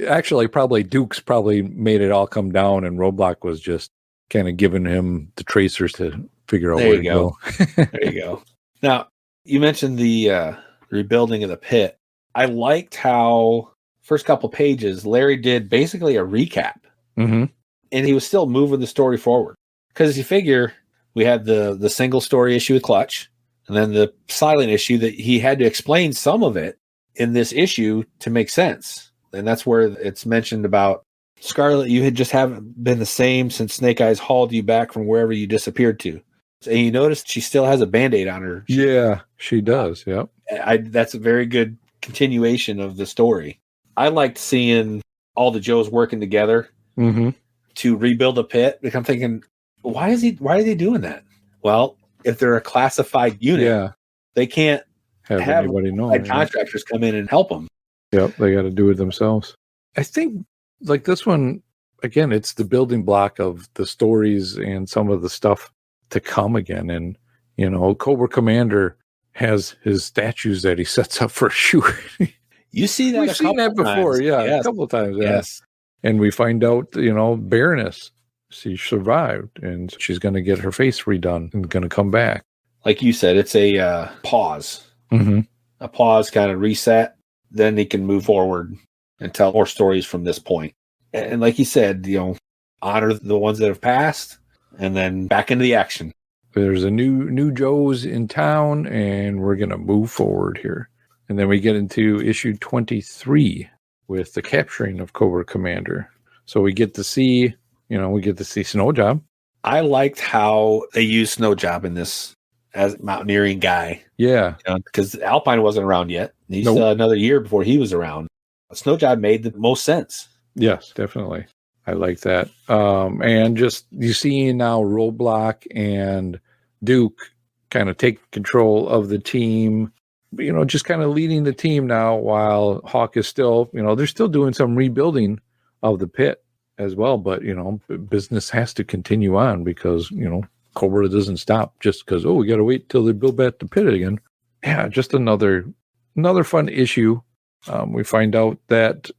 E: actually, probably Duke's probably made it all come down, and Roadblock was just kind of giving him the tracers to figure out where to go.
A: There you go. Now, you mentioned the rebuilding of the pit. I liked how first couple pages, Larry did basically a recap.
E: Mm-hmm.
A: And he was still moving the story forward. Because you figure we had the single story issue with Clutch, and then the silent issue that he had to explain some of it in this issue to make sense. And that's where it's mentioned about Scarlett, you had just haven't been the same since Snake Eyes hauled you back from wherever you disappeared to. And you noticed she still has a Band-Aid on her.
E: Yeah, she does. Yep.
A: That's a very good continuation of the story. I liked seeing all the Joes working together to rebuild a pit. Because I'm thinking, why are they doing that? Well, if they're a classified unit, they can't have
E: anybody know.
A: Contractors come in and help them.
E: Yep, they got to do it themselves. I think, like this one, again, it's the building block of the stories and some of the stuff to come again. And, Cobra Commander has his statues that he sets up for shooting.
A: You see that?
E: We've seen that before, a couple of times.
A: Yes.
E: And we find out, Baroness, she survived, and she's going to get her face redone and going to come back.
A: Like you said, it's a pause.
E: Mm-hmm.
A: A pause, kind of reset. Then he can move forward and tell more stories from this point. And like you said, honor the ones that have passed, and then back into the action.
E: There's a new Joes in town, and we're going to move forward here. And then we get into issue 23 with the capturing of Cobra Commander. So we get to see, Snow Job.
A: I liked how they used Snow Job in this as mountaineering guy.
E: Yeah.
A: Because Alpine wasn't around yet. He's another year before he was around. Snow Job made the most sense.
E: Yes, definitely. I like that. And just you see now Roadblock and Duke kind of take control of the team, just kind of leading the team now while Hawk is still, they're still doing some rebuilding of the pit as well. But, business has to continue on because, Cobra doesn't stop just because, we got to wait till they build back the pit again. Yeah, just another fun issue. We find out that,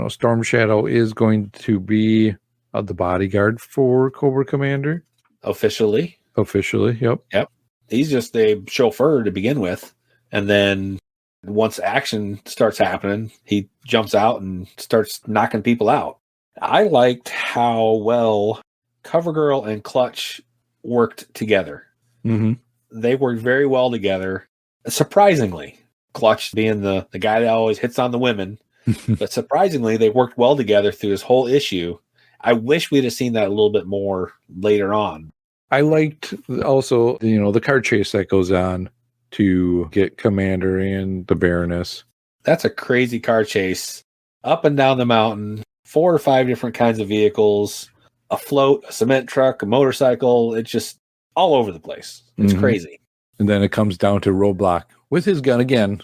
E: Storm Shadow is going to be the bodyguard for Cobra Commander.
A: Officially,
E: yep.
A: He's just a chauffeur to begin with. And then once action starts happening, he jumps out and starts knocking people out. I liked how well CoverGirl and Clutch worked together.
E: Mm-hmm.
A: They worked very well together. Surprisingly, Clutch being the guy that always hits on the women. But surprisingly, they worked well together through this whole issue. I wish we'd have seen that a little bit more later on.
E: I liked also, the car chase that goes on to get Commander and the Baroness.
A: That's a crazy car chase. Up and down the mountain, 4 or 5 different kinds of vehicles, a float, a cement truck, a motorcycle. It's just all over the place. It's crazy.
E: And then it comes down to Roadblock with his gun again.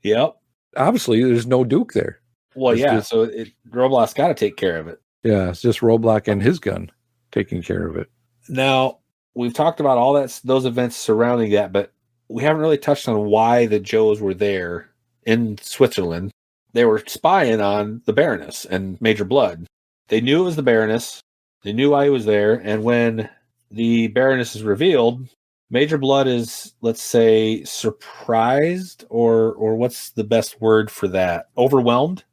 A: Yep.
E: Obviously, there's no Duke there.
A: Well, so Roadblock's got to take care of it.
E: Yeah, it's just Roadblock and his gun taking care of it.
A: Now, we've talked about all those events surrounding that, but we haven't really touched on why the Joes were there in Switzerland. They were spying on the Baroness and Major Blood. They knew it was the Baroness. They knew why he was there. And when the Baroness is revealed, Major Blood is, let's say, surprised, or what's the best word for that? Overwhelmed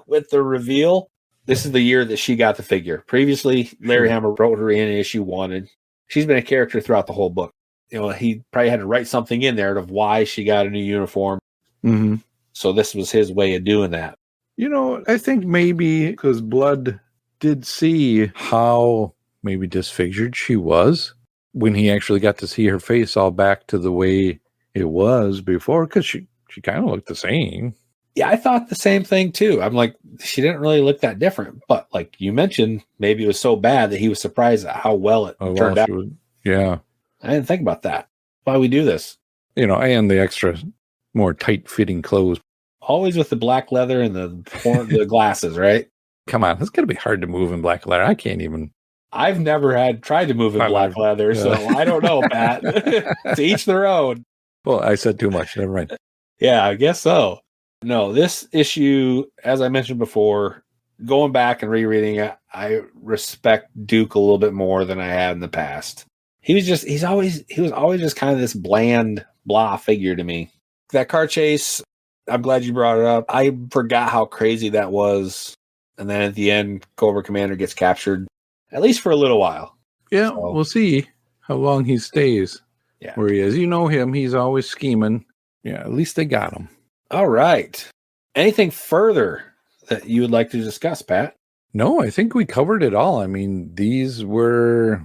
A: with the reveal. This is the year that she got the figure. Previously, Larry Hama wrote her in issue 1, and she's been a character throughout the whole book. He probably had to write something in there of why she got a new uniform.
E: Mm-hmm.
A: So this was his way of doing that.
E: I think maybe because Blood did see how maybe disfigured she was when he actually got to see her face all back to the way it was before, because she kind of looked the same.
A: Yeah, I thought the same thing too. I'm like, she didn't really look that different. But like you mentioned, maybe it was so bad that he was surprised at how well it turned out.
E: Yeah.
A: I didn't think about that. Why we do this?
E: And the extra more tight-fitting clothes.
A: Always with the black leather and the glasses, right?
E: Come on, it's gonna be hard to move in black leather. I can't even.
A: I've never tried to move in black leather, so I don't know, Pat. To each their own.
E: Well, I said too much. Never mind.
A: Yeah, I guess so. No, this issue, as I mentioned before, going back and rereading it, I respect Duke a little bit more than I had in the past. He was always just kind of this bland blah figure to me. That car chase, I'm glad you brought it up. I forgot how crazy that was. And then at the end, Cobra Commander gets captured, at least for a little while.
E: Yeah,
A: So,
E: we'll see how long he stays where he is. You know him. He's always scheming. Yeah, at least they got him.
A: All right. Anything further that you would like to discuss, Pat?
E: No, I think we covered it all. I mean, these were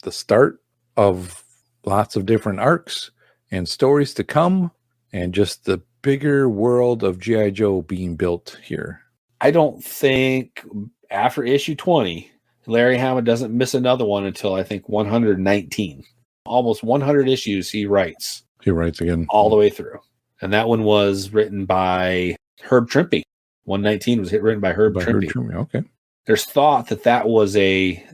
E: the start of lots of different arcs and stories to come, and just the bigger world of G.I. Joe being built here.
A: I don't think after issue 20, Larry Hama doesn't miss another one until I think 119. Almost 100 issues he writes.
E: He writes again.
A: All the way through. And that one was written by Herb Trimpe. 119 was written by Herb Trimpe.
E: Okay.
A: There's thought that was a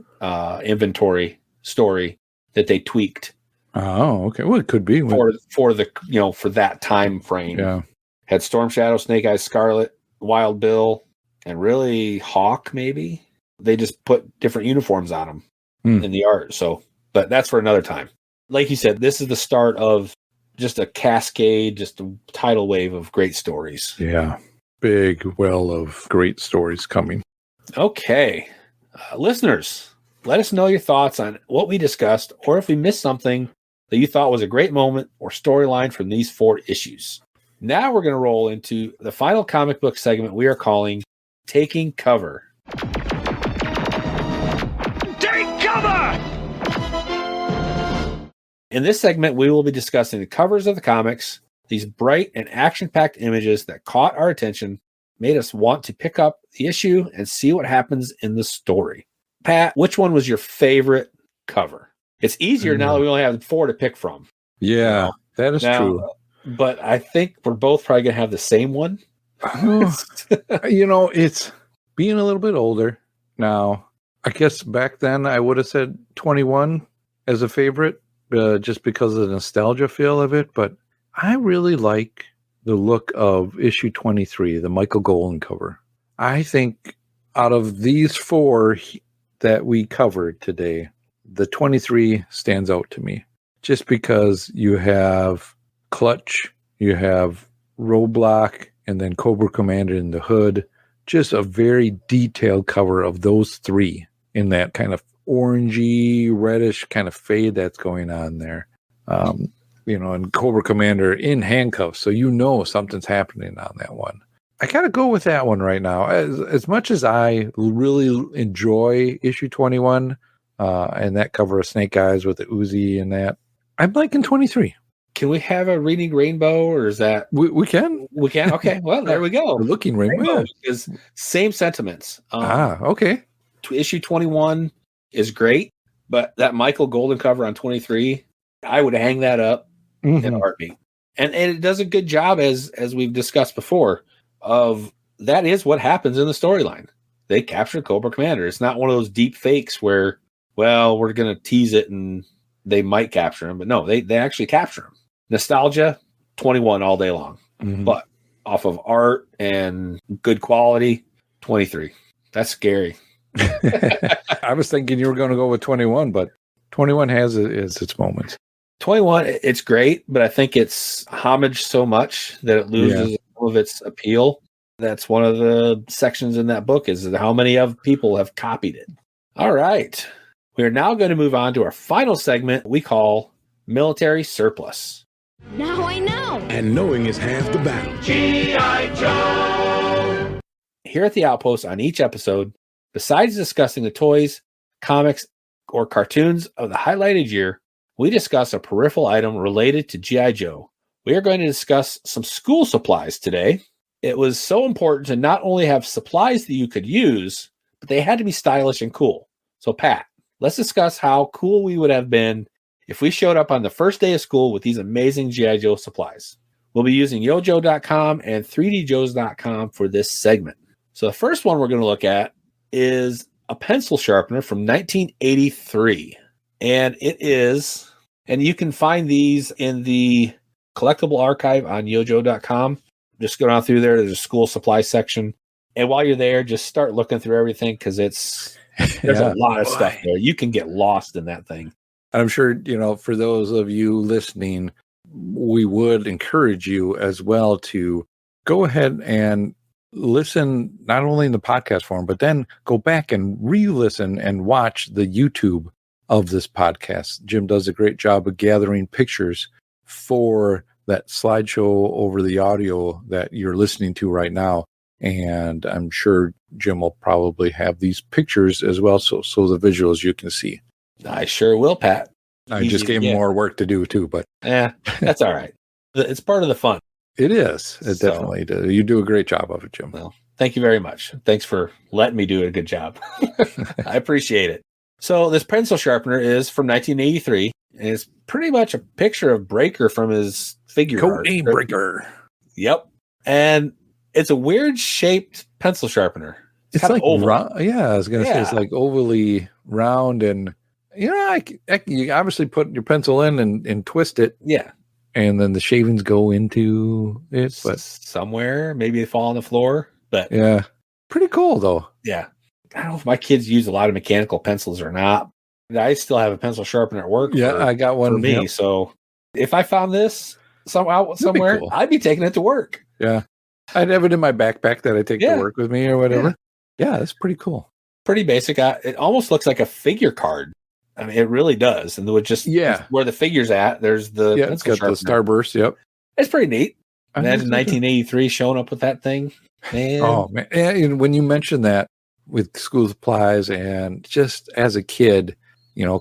A: inventory story that they tweaked.
E: Oh, okay. Well, it could be
A: for that time frame.
E: Yeah.
A: Had Storm Shadow, Snake Eyes, Scarlett, Wild Bill, and really Hawk. Maybe they just put different uniforms on them in the art. So, but that's for another time. Like you said, this is the start of just a cascade, just a tidal wave of great stories.
E: Yeah. Big well of great stories coming.
A: Okay. Listeners, let us know your thoughts on what we discussed, or if we missed something that you thought was a great moment or storyline from these 4 issues. Now we're going to roll into the final comic book segment we are calling Taking Cover.
C: Take cover!
A: In this segment, we will be discussing the covers of the comics, these bright and action-packed images that caught our attention, made us want to pick up the issue and see what happens in the story. Pat, which one was your favorite cover? It's easier now that we only have 4 to pick from.
E: Yeah, that is true.
A: But I think we're both probably going to have the same one.
E: It's being a little bit older now. I guess back then I would have said 21 as a favorite, just because of the nostalgia feel of it. But I really like the look of issue 23, the Michael Golden cover. I think out of these 4 that we covered today, the 23 stands out to me, just because you have Clutch, you have Roadblock, and then Cobra Commander in the hood. Just a very detailed cover of those 3 in that kind of orangey, reddish kind of fade that's going on there. And Cobra Commander in handcuffs, so something's happening on that one. I gotta go with that one right now. As much as I really enjoy issue 21 and that cover of Snake Eyes with the Uzi and that, I'm liking 23.
A: Can we have a reading rainbow, or is that
E: we can?
A: We can. Okay, well there we go.
E: The looking rainbow
A: is same sentiments.
E: Okay.
A: Issue 21 is great, but that Michael Golden cover on 23, I would hang that up in a heartbeat. And it does a good job, as we've discussed before, of that is what happens in the storyline. They capture Cobra Commander. It's not one of those deep fakes where, we're going to tease it and they might capture him. But no, they actually capture him. Nostalgia, 21 all day long. But off of art and good quality, 23. That's scary.
E: I was thinking you were going to go with 21, but 21 has its moments.
A: 21, it's great, but I think it's homage so much that it loses some of its appeal. That's one of the sections in that book, is how many people have copied it. All right. We are now going to move on to our final segment we call Military Surplus.
G: Now I know.
C: And knowing is half the battle.
F: G.I. Joe!
A: Here at the Outpost, on each episode, besides discussing the toys, comics, or cartoons of the highlighted year, we discuss a peripheral item related to G.I. Joe. We are going to discuss some school supplies today. It was so important to not only have supplies that you could use, but they had to be stylish and cool. So, Pat, let's discuss how cool we would have been if we showed up on the first day of school with these amazing G.I. Joe supplies. We'll be using yojo.com and 3djoes.com for this segment. So the first one we're going to look at is a pencil sharpener from 1983. And it is, and you can find these in the collectible archive on yojo.com. Just go down through there. There's a school supply section. And while you're there, just start looking through everything because there's a lot of stuff there. You can get lost in that thing.
E: I'm sure, for those of you listening, we would encourage you as well to go ahead and listen, not only in the podcast form, but then go back and re-listen and watch the YouTube of this podcast. Jim does a great job of gathering pictures for that slideshow over the audio that you're listening to right now. And I'm sure Jim will probably have these pictures as well, so the visuals you can see.
A: I sure will, Pat.
E: I just gave him more work to do too, but
A: that's all right. It's part of the fun.
E: It is. It definitely does. You do a great job of it, Jim.
A: Well, thank you very much. Thanks for letting me do a good job. I appreciate it. So this pencil sharpener is from 1983, and it's pretty much a picture of Breaker from his figure art.
E: Codename Breaker.
A: Yep. And it's a weird shaped pencil sharpener.
E: It's like round. Yeah, I was going to say it's like ovally round, and you obviously put your pencil in and twist it.
A: Yeah.
E: And then the shavings go into it, but
A: somewhere, maybe they fall on the floor. But
E: yeah, pretty cool though.
A: Yeah, I don't know if my kids use a lot of mechanical pencils or not. I still have a pencil sharpener at work.
E: Yeah, I got one
A: for me. Yep. So if I found this somewhere, cool. I'd be taking it to work.
E: Yeah, I'd have it in my backpack that I take to work with me or whatever. Yeah, that's pretty cool.
A: Pretty basic. It almost looks like a figure card. I mean, it really does. And it would just where the figure's at, there's the
E: it's got the starburst. Yep.
A: It's pretty neat. Imagine 1983 showing up with that thing. Man.
E: Oh, man. And when you mentioned that with school supplies and just as a kid,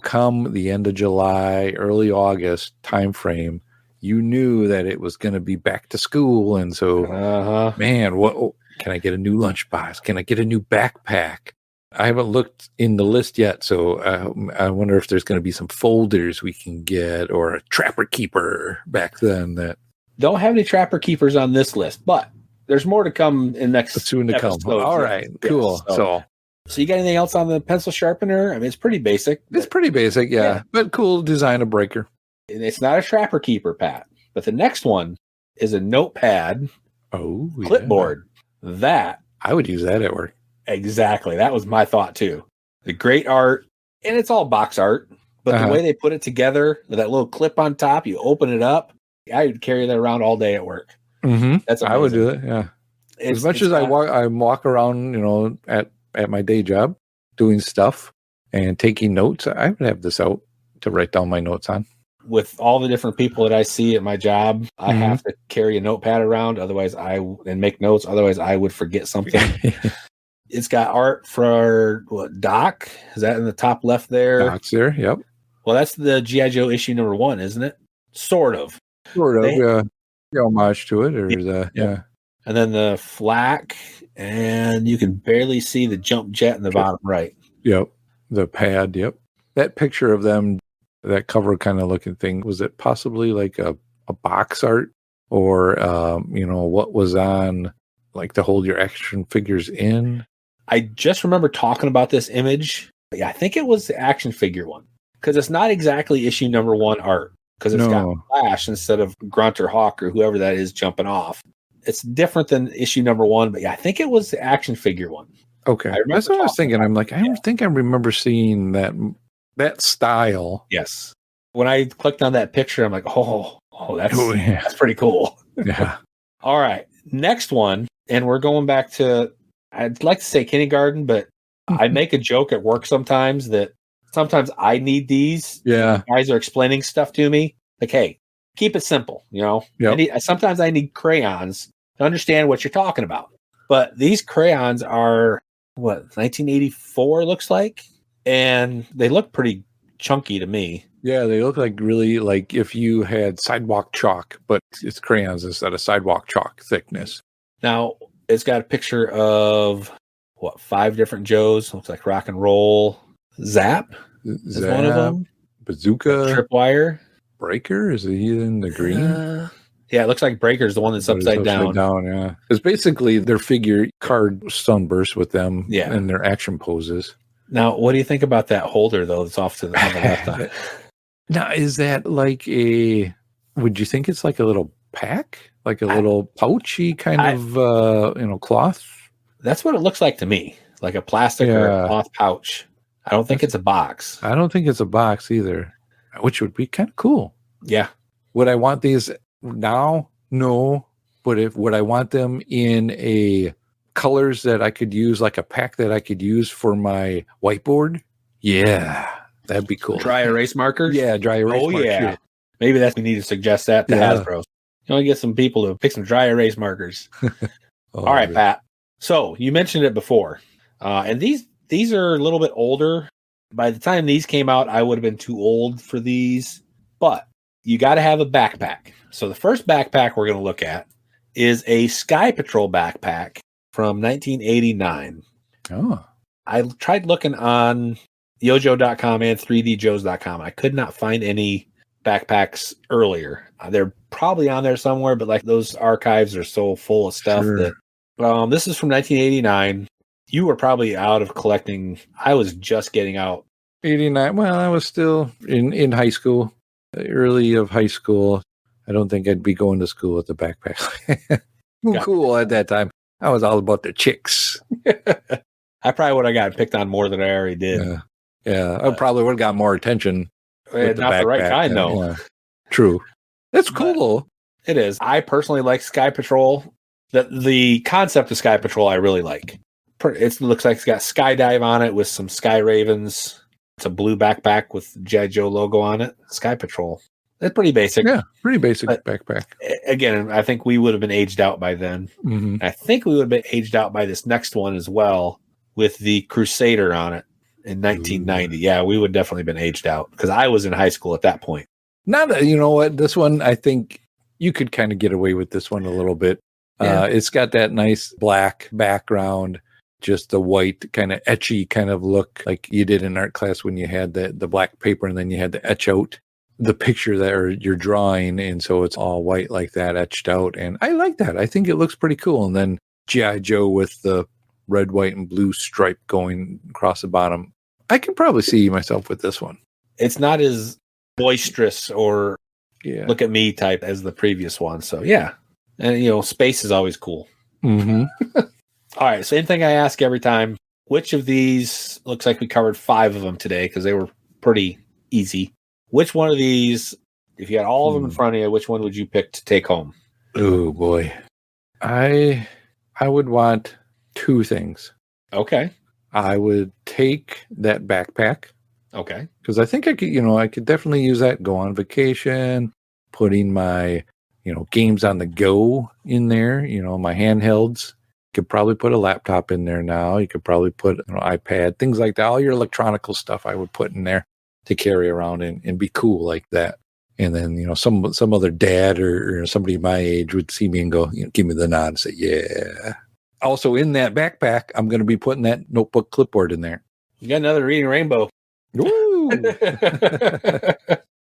E: come the end of July, early August timeframe, you knew that it was going to be back to school. And so, man, what can I get a new lunchbox? Can I get a new backpack? I haven't looked in the list yet, so I wonder if there's going to be some folders we can get or a Trapper Keeper back then. That
A: don't have any Trapper Keepers on this list, but there's more to come in next.
E: Soon to come. All right, cool.
A: So you got anything else on the pencil sharpener? I mean, it's pretty basic.
E: It's pretty basic, yeah, but cool design of Breaker.
A: And it's not a Trapper Keeper, Pat, but the next one is a notepad. Clipboard. That
E: I would use that at work.
A: Exactly. That was my thought too. The great art, and it's all box art, but the way they put it together with that little clip on top, you open it up. I would carry that around all day at work.
E: Mm-hmm.
A: That's amazing.
E: I would do it. Yeah. As much as I walk around, at my day job doing stuff and taking notes, I would have this out to write down my notes on.
A: With all the different people that I see at my job, I have to carry a notepad around. Otherwise, and make notes. Otherwise, I would forget something. It's got art for Doc. Is that in the top left there?
E: Doc's there. Yep.
A: Well, that's the G.I. Joe issue number 1, isn't it? Sort of.
E: Yeah. Homage to it, or
A: And then the flak, and you can barely see the jump jet in the bottom right.
E: Yep. The pad. Yep. That picture of them, that cover kind of looking thing, was it possibly like a box art, or what was on, like, to hold your action figures in?
A: I just remember talking about this image. Yeah, I think it was the action figure one, because it's not exactly issue number 1 art, because it's got Flash instead of Grunt or Hawk or whoever that is jumping off. It's different than issue number 1, but yeah, I think it was the action figure one.
E: Okay, that's what I was thinking. I'm like, I don't think I remember seeing that style.
A: Yes, when I clicked on that picture, I'm like, that's pretty cool.
E: Yeah.
A: All right, next one, and we're going back to, I'd like to say kindergarten, but I make a joke at work sometimes that sometimes I need these.
E: Yeah.
A: Guys are explaining stuff to me. Like, hey, keep it simple. Sometimes I need crayons to understand what you're talking about. But these crayons are, 1984 looks like? And they look pretty chunky to me.
E: Yeah, they look like really like if you had sidewalk chalk, but it's crayons instead of sidewalk chalk thickness.
A: Now, it's got a picture of 5 different Joes. Looks like Rock and Roll. Zap is one of them.
E: Bazooka.
A: Tripwire.
E: Breaker, is he in the green?
A: Yeah, it looks like Breaker's the one that's upside down.
E: Yeah. It's basically their figure card sunburst with them and their action poses.
A: Now, what do you think about that holder, though, that's off to the, on the left side?
E: Now, is that like would you think it's like a little pack? Like a little pouchy kind of, cloth?
A: That's what it looks like to me. Like a plastic or a cloth pouch. I don't think it's a box.
E: I don't think it's a box either, which would be kind of cool.
A: Yeah.
E: Would I want these now? No. But would I want them in a colors that I could use, like a pack that I could use for my whiteboard? Yeah. That'd be cool.
A: Dry erase markers?
E: Yeah, dry erase markers.
A: Yeah. Maybe we need to suggest that to Hasbro. You want to get some people to pick some dry erase markers. All right, Pat. So you mentioned it before. And these are a little bit older. By the time these came out, I would have been too old for these. But you got to have a backpack. So the first backpack we're going to look at is a Sky Patrol backpack from 1989.
E: Oh.
A: I tried looking on yojo.com and 3djoes.com. I could not find any backpacks earlier. They're probably on there somewhere, but like those archives are so full of stuff that this is from 1989. You were probably out of collecting. I was just getting out.
E: 89. Well, I was still in high school, early of high school. I don't think I'd be going to school with a backpack. Cool at that time. I was all about the chicks.
A: I probably would have gotten picked on more than I already did.
E: Yeah. I probably would have got more attention.
A: Not the right kind, though.
E: Yeah. True. That's cool.
A: It is. I personally like Sky Patrol. The concept of Sky Patrol I really like. It looks like it's got Skydive on it with some Sky Ravens. It's a blue backpack with G.I. Joe logo on it. Sky Patrol. It's pretty basic.
E: Yeah, pretty basic backpack.
A: Again, I think we would have been aged out by then.
E: Mm-hmm.
A: I think we would have been aged out by this next one as well with the Crusader on it in 1990. Yeah, we would definitely been aged out because I was in high school at that point.
E: You know what? This one, I think you could kind of get away with this one a little bit. Yeah. It's got that nice black background, just the white kind of etchy kind of look like you did in art class when you had the black paper and then you had to etch out the picture that you're drawing. And so it's all white like that etched out. And I like that. I think it looks pretty cool. And then G.I. Joe with the red, white, and blue stripe going across the bottom. I can probably see myself with this one.
A: It's not as boisterous or look at me type as the previous one. So yeah. And space is always cool.
E: Mm-hmm.
A: All right. Same thing I ask every time. Which of these, looks like we covered 5 of them today because they were pretty easy. Which one of these, if you had all of them in front of you, which one would you pick to take home?
E: Oh boy. I would want 2 things.
A: Okay.
E: I would take that backpack.
A: Okay.
E: Because I think I could definitely use that, go on vacation, putting my, games on the go in there, my handhelds. Could probably put a laptop in there now. You could probably put an iPad, things like that. All your electronical stuff I would put in there to carry around and be cool like that. And then, some other dad or somebody my age would see me and go, give me the nod and say, yeah. Also in that backpack, I'm going to be putting that notebook clipboard in there.
A: You got another Reading Rainbow.
E: Woo!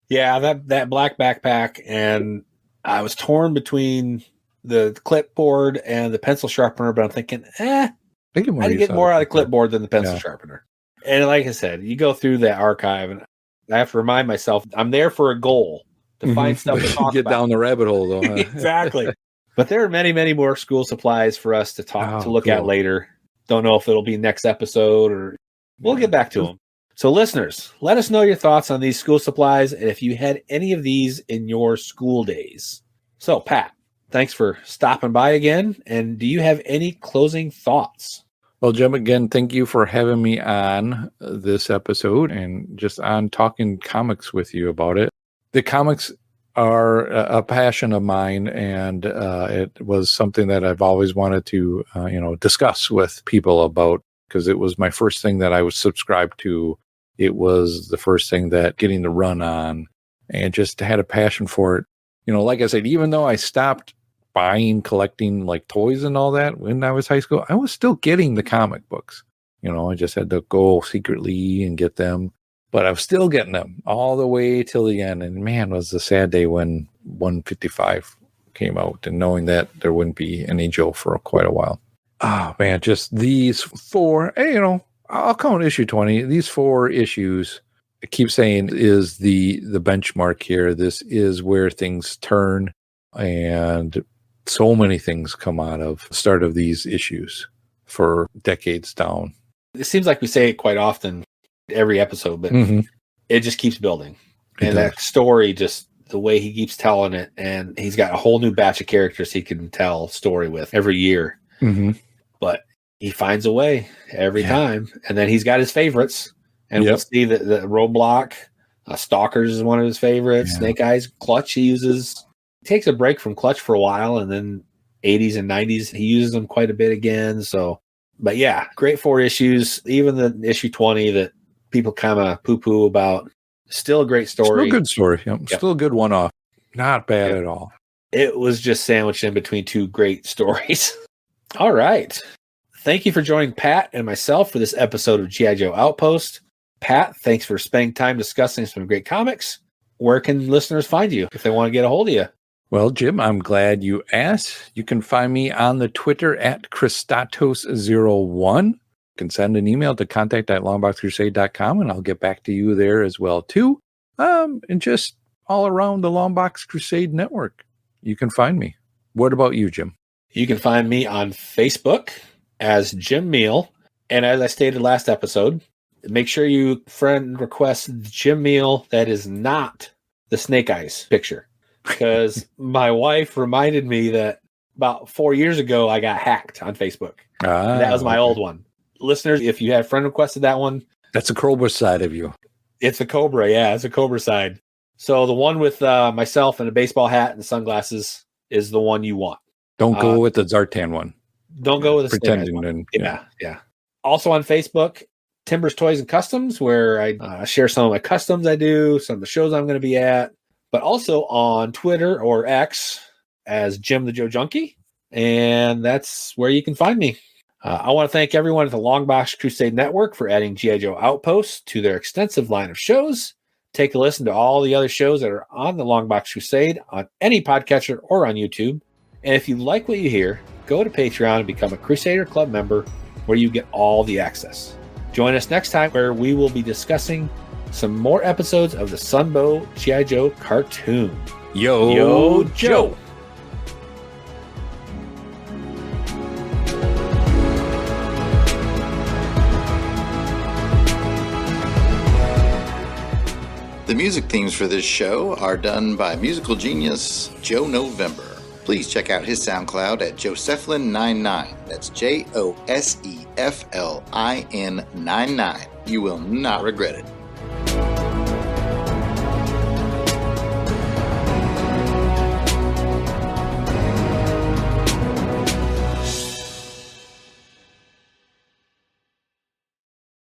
A: Yeah, that black backpack. And I was torn between the clipboard and the pencil sharpener, but I'm thinking, I'd get more out of the clipboard than the pencil sharpener. And like I said, you go through that archive and I have to remind myself, I'm there for a goal to find stuff to talk
E: get
A: about.
E: Down the rabbit hole, though. Huh?
A: Exactly. But there are many, many more school supplies for us to look at later. Don't know if it'll be next episode or we'll get back to them. So listeners, let us know your thoughts on these school supplies and if you had any of these in your school days. So Pat, thanks for stopping by again. And do you have any closing thoughts?
E: Well, Jim, again, thank you for having me on this episode and just on talking comics with you about it. The comics are a passion of mine, and it was something that I've always wanted to, discuss with people about because it was my first thing that I was subscribed to. It was the first thing that getting the run on and just had a passion for it. Like I said, even though I stopped collecting like toys and all that when I was high school, I was still getting the comic books. I just had to go secretly and get them, but I was still getting them all the way till the end. And man, was a sad day when 155 came out, and knowing that there wouldn't be any Joe for quite a while. Oh man, just these 4, I'll call it issue 20. These 4 issues, I keep saying, is the benchmark here. This is where things turn, and so many things come out of the start of these issues for decades down.
A: It seems like we say it quite often every episode, but it just keeps building. And that story, just the way he keeps telling it, and he's got a whole new batch of characters he can tell story with every year. But he finds a way every time. And then he's got his favorites. And we'll see that the Roadblock, Stalkers is one of his favorites. Snake Eyes, Clutch he uses. He takes a break from Clutch for a while, and then 80s and 90s he uses them quite a bit again. So, but yeah, great 4 issues. Even the issue 20 that people kind of poo-poo about. Still a great story.
E: Still a good story. Still a good one-off. Not bad at all.
A: It was just sandwiched in between 2 great stories. All right. Thank you for joining Pat and myself for this episode of G.I. Joe Outpost. Pat, thanks for spending time discussing some great comics. Where can listeners find you if they want to get a hold of you?
E: Well, Jim, I'm glad you asked. You can find me on the Twitter at Kristatos01. You can send an email to contact@longboxcrusade.com, and I'll get back to you there as well, too. And just all around the Longbox Crusade network, you can find me. What about you, Jim?
A: You can find me on Facebook as Jim Meal. And as I stated last episode, make sure you friend request Jim Meal that is not the Snake Eyes picture. Because my wife reminded me that about 4 years ago, I got hacked on Facebook. That was my old one. Listeners, if you have friend requested that one.
E: That's a Cobra side of you.
A: It's a Cobra, yeah. It's a Cobra side. So the one with myself and a baseball hat and sunglasses is the one you want.
E: Don't go with the Zartan one.
A: Don't go with the
E: pretending.
A: One. Yeah. Also on Facebook, Timbers Toys and Customs, where I share some of my customs I do, some of the shows I'm going to be at, but also on Twitter or X as Jim the Joe Junkie, and that's where you can find me. I want to thank everyone at the Longbox Crusade Network for adding G.I. Joe Outpost to their extensive line of shows. Take a listen to all the other shows that are on the Longbox Crusade on any podcatcher or on YouTube. And if you like what you hear, go to Patreon and become a Crusader Club member where you get all the access. Join us next time where we will be discussing some more episodes of the Sunbow G.I. Joe cartoon.
E: Yo, Joe!
H: The music themes for this show are done by musical genius Joe November. Please check out his SoundCloud at Josephline99. That's Josephline99. You will not regret it.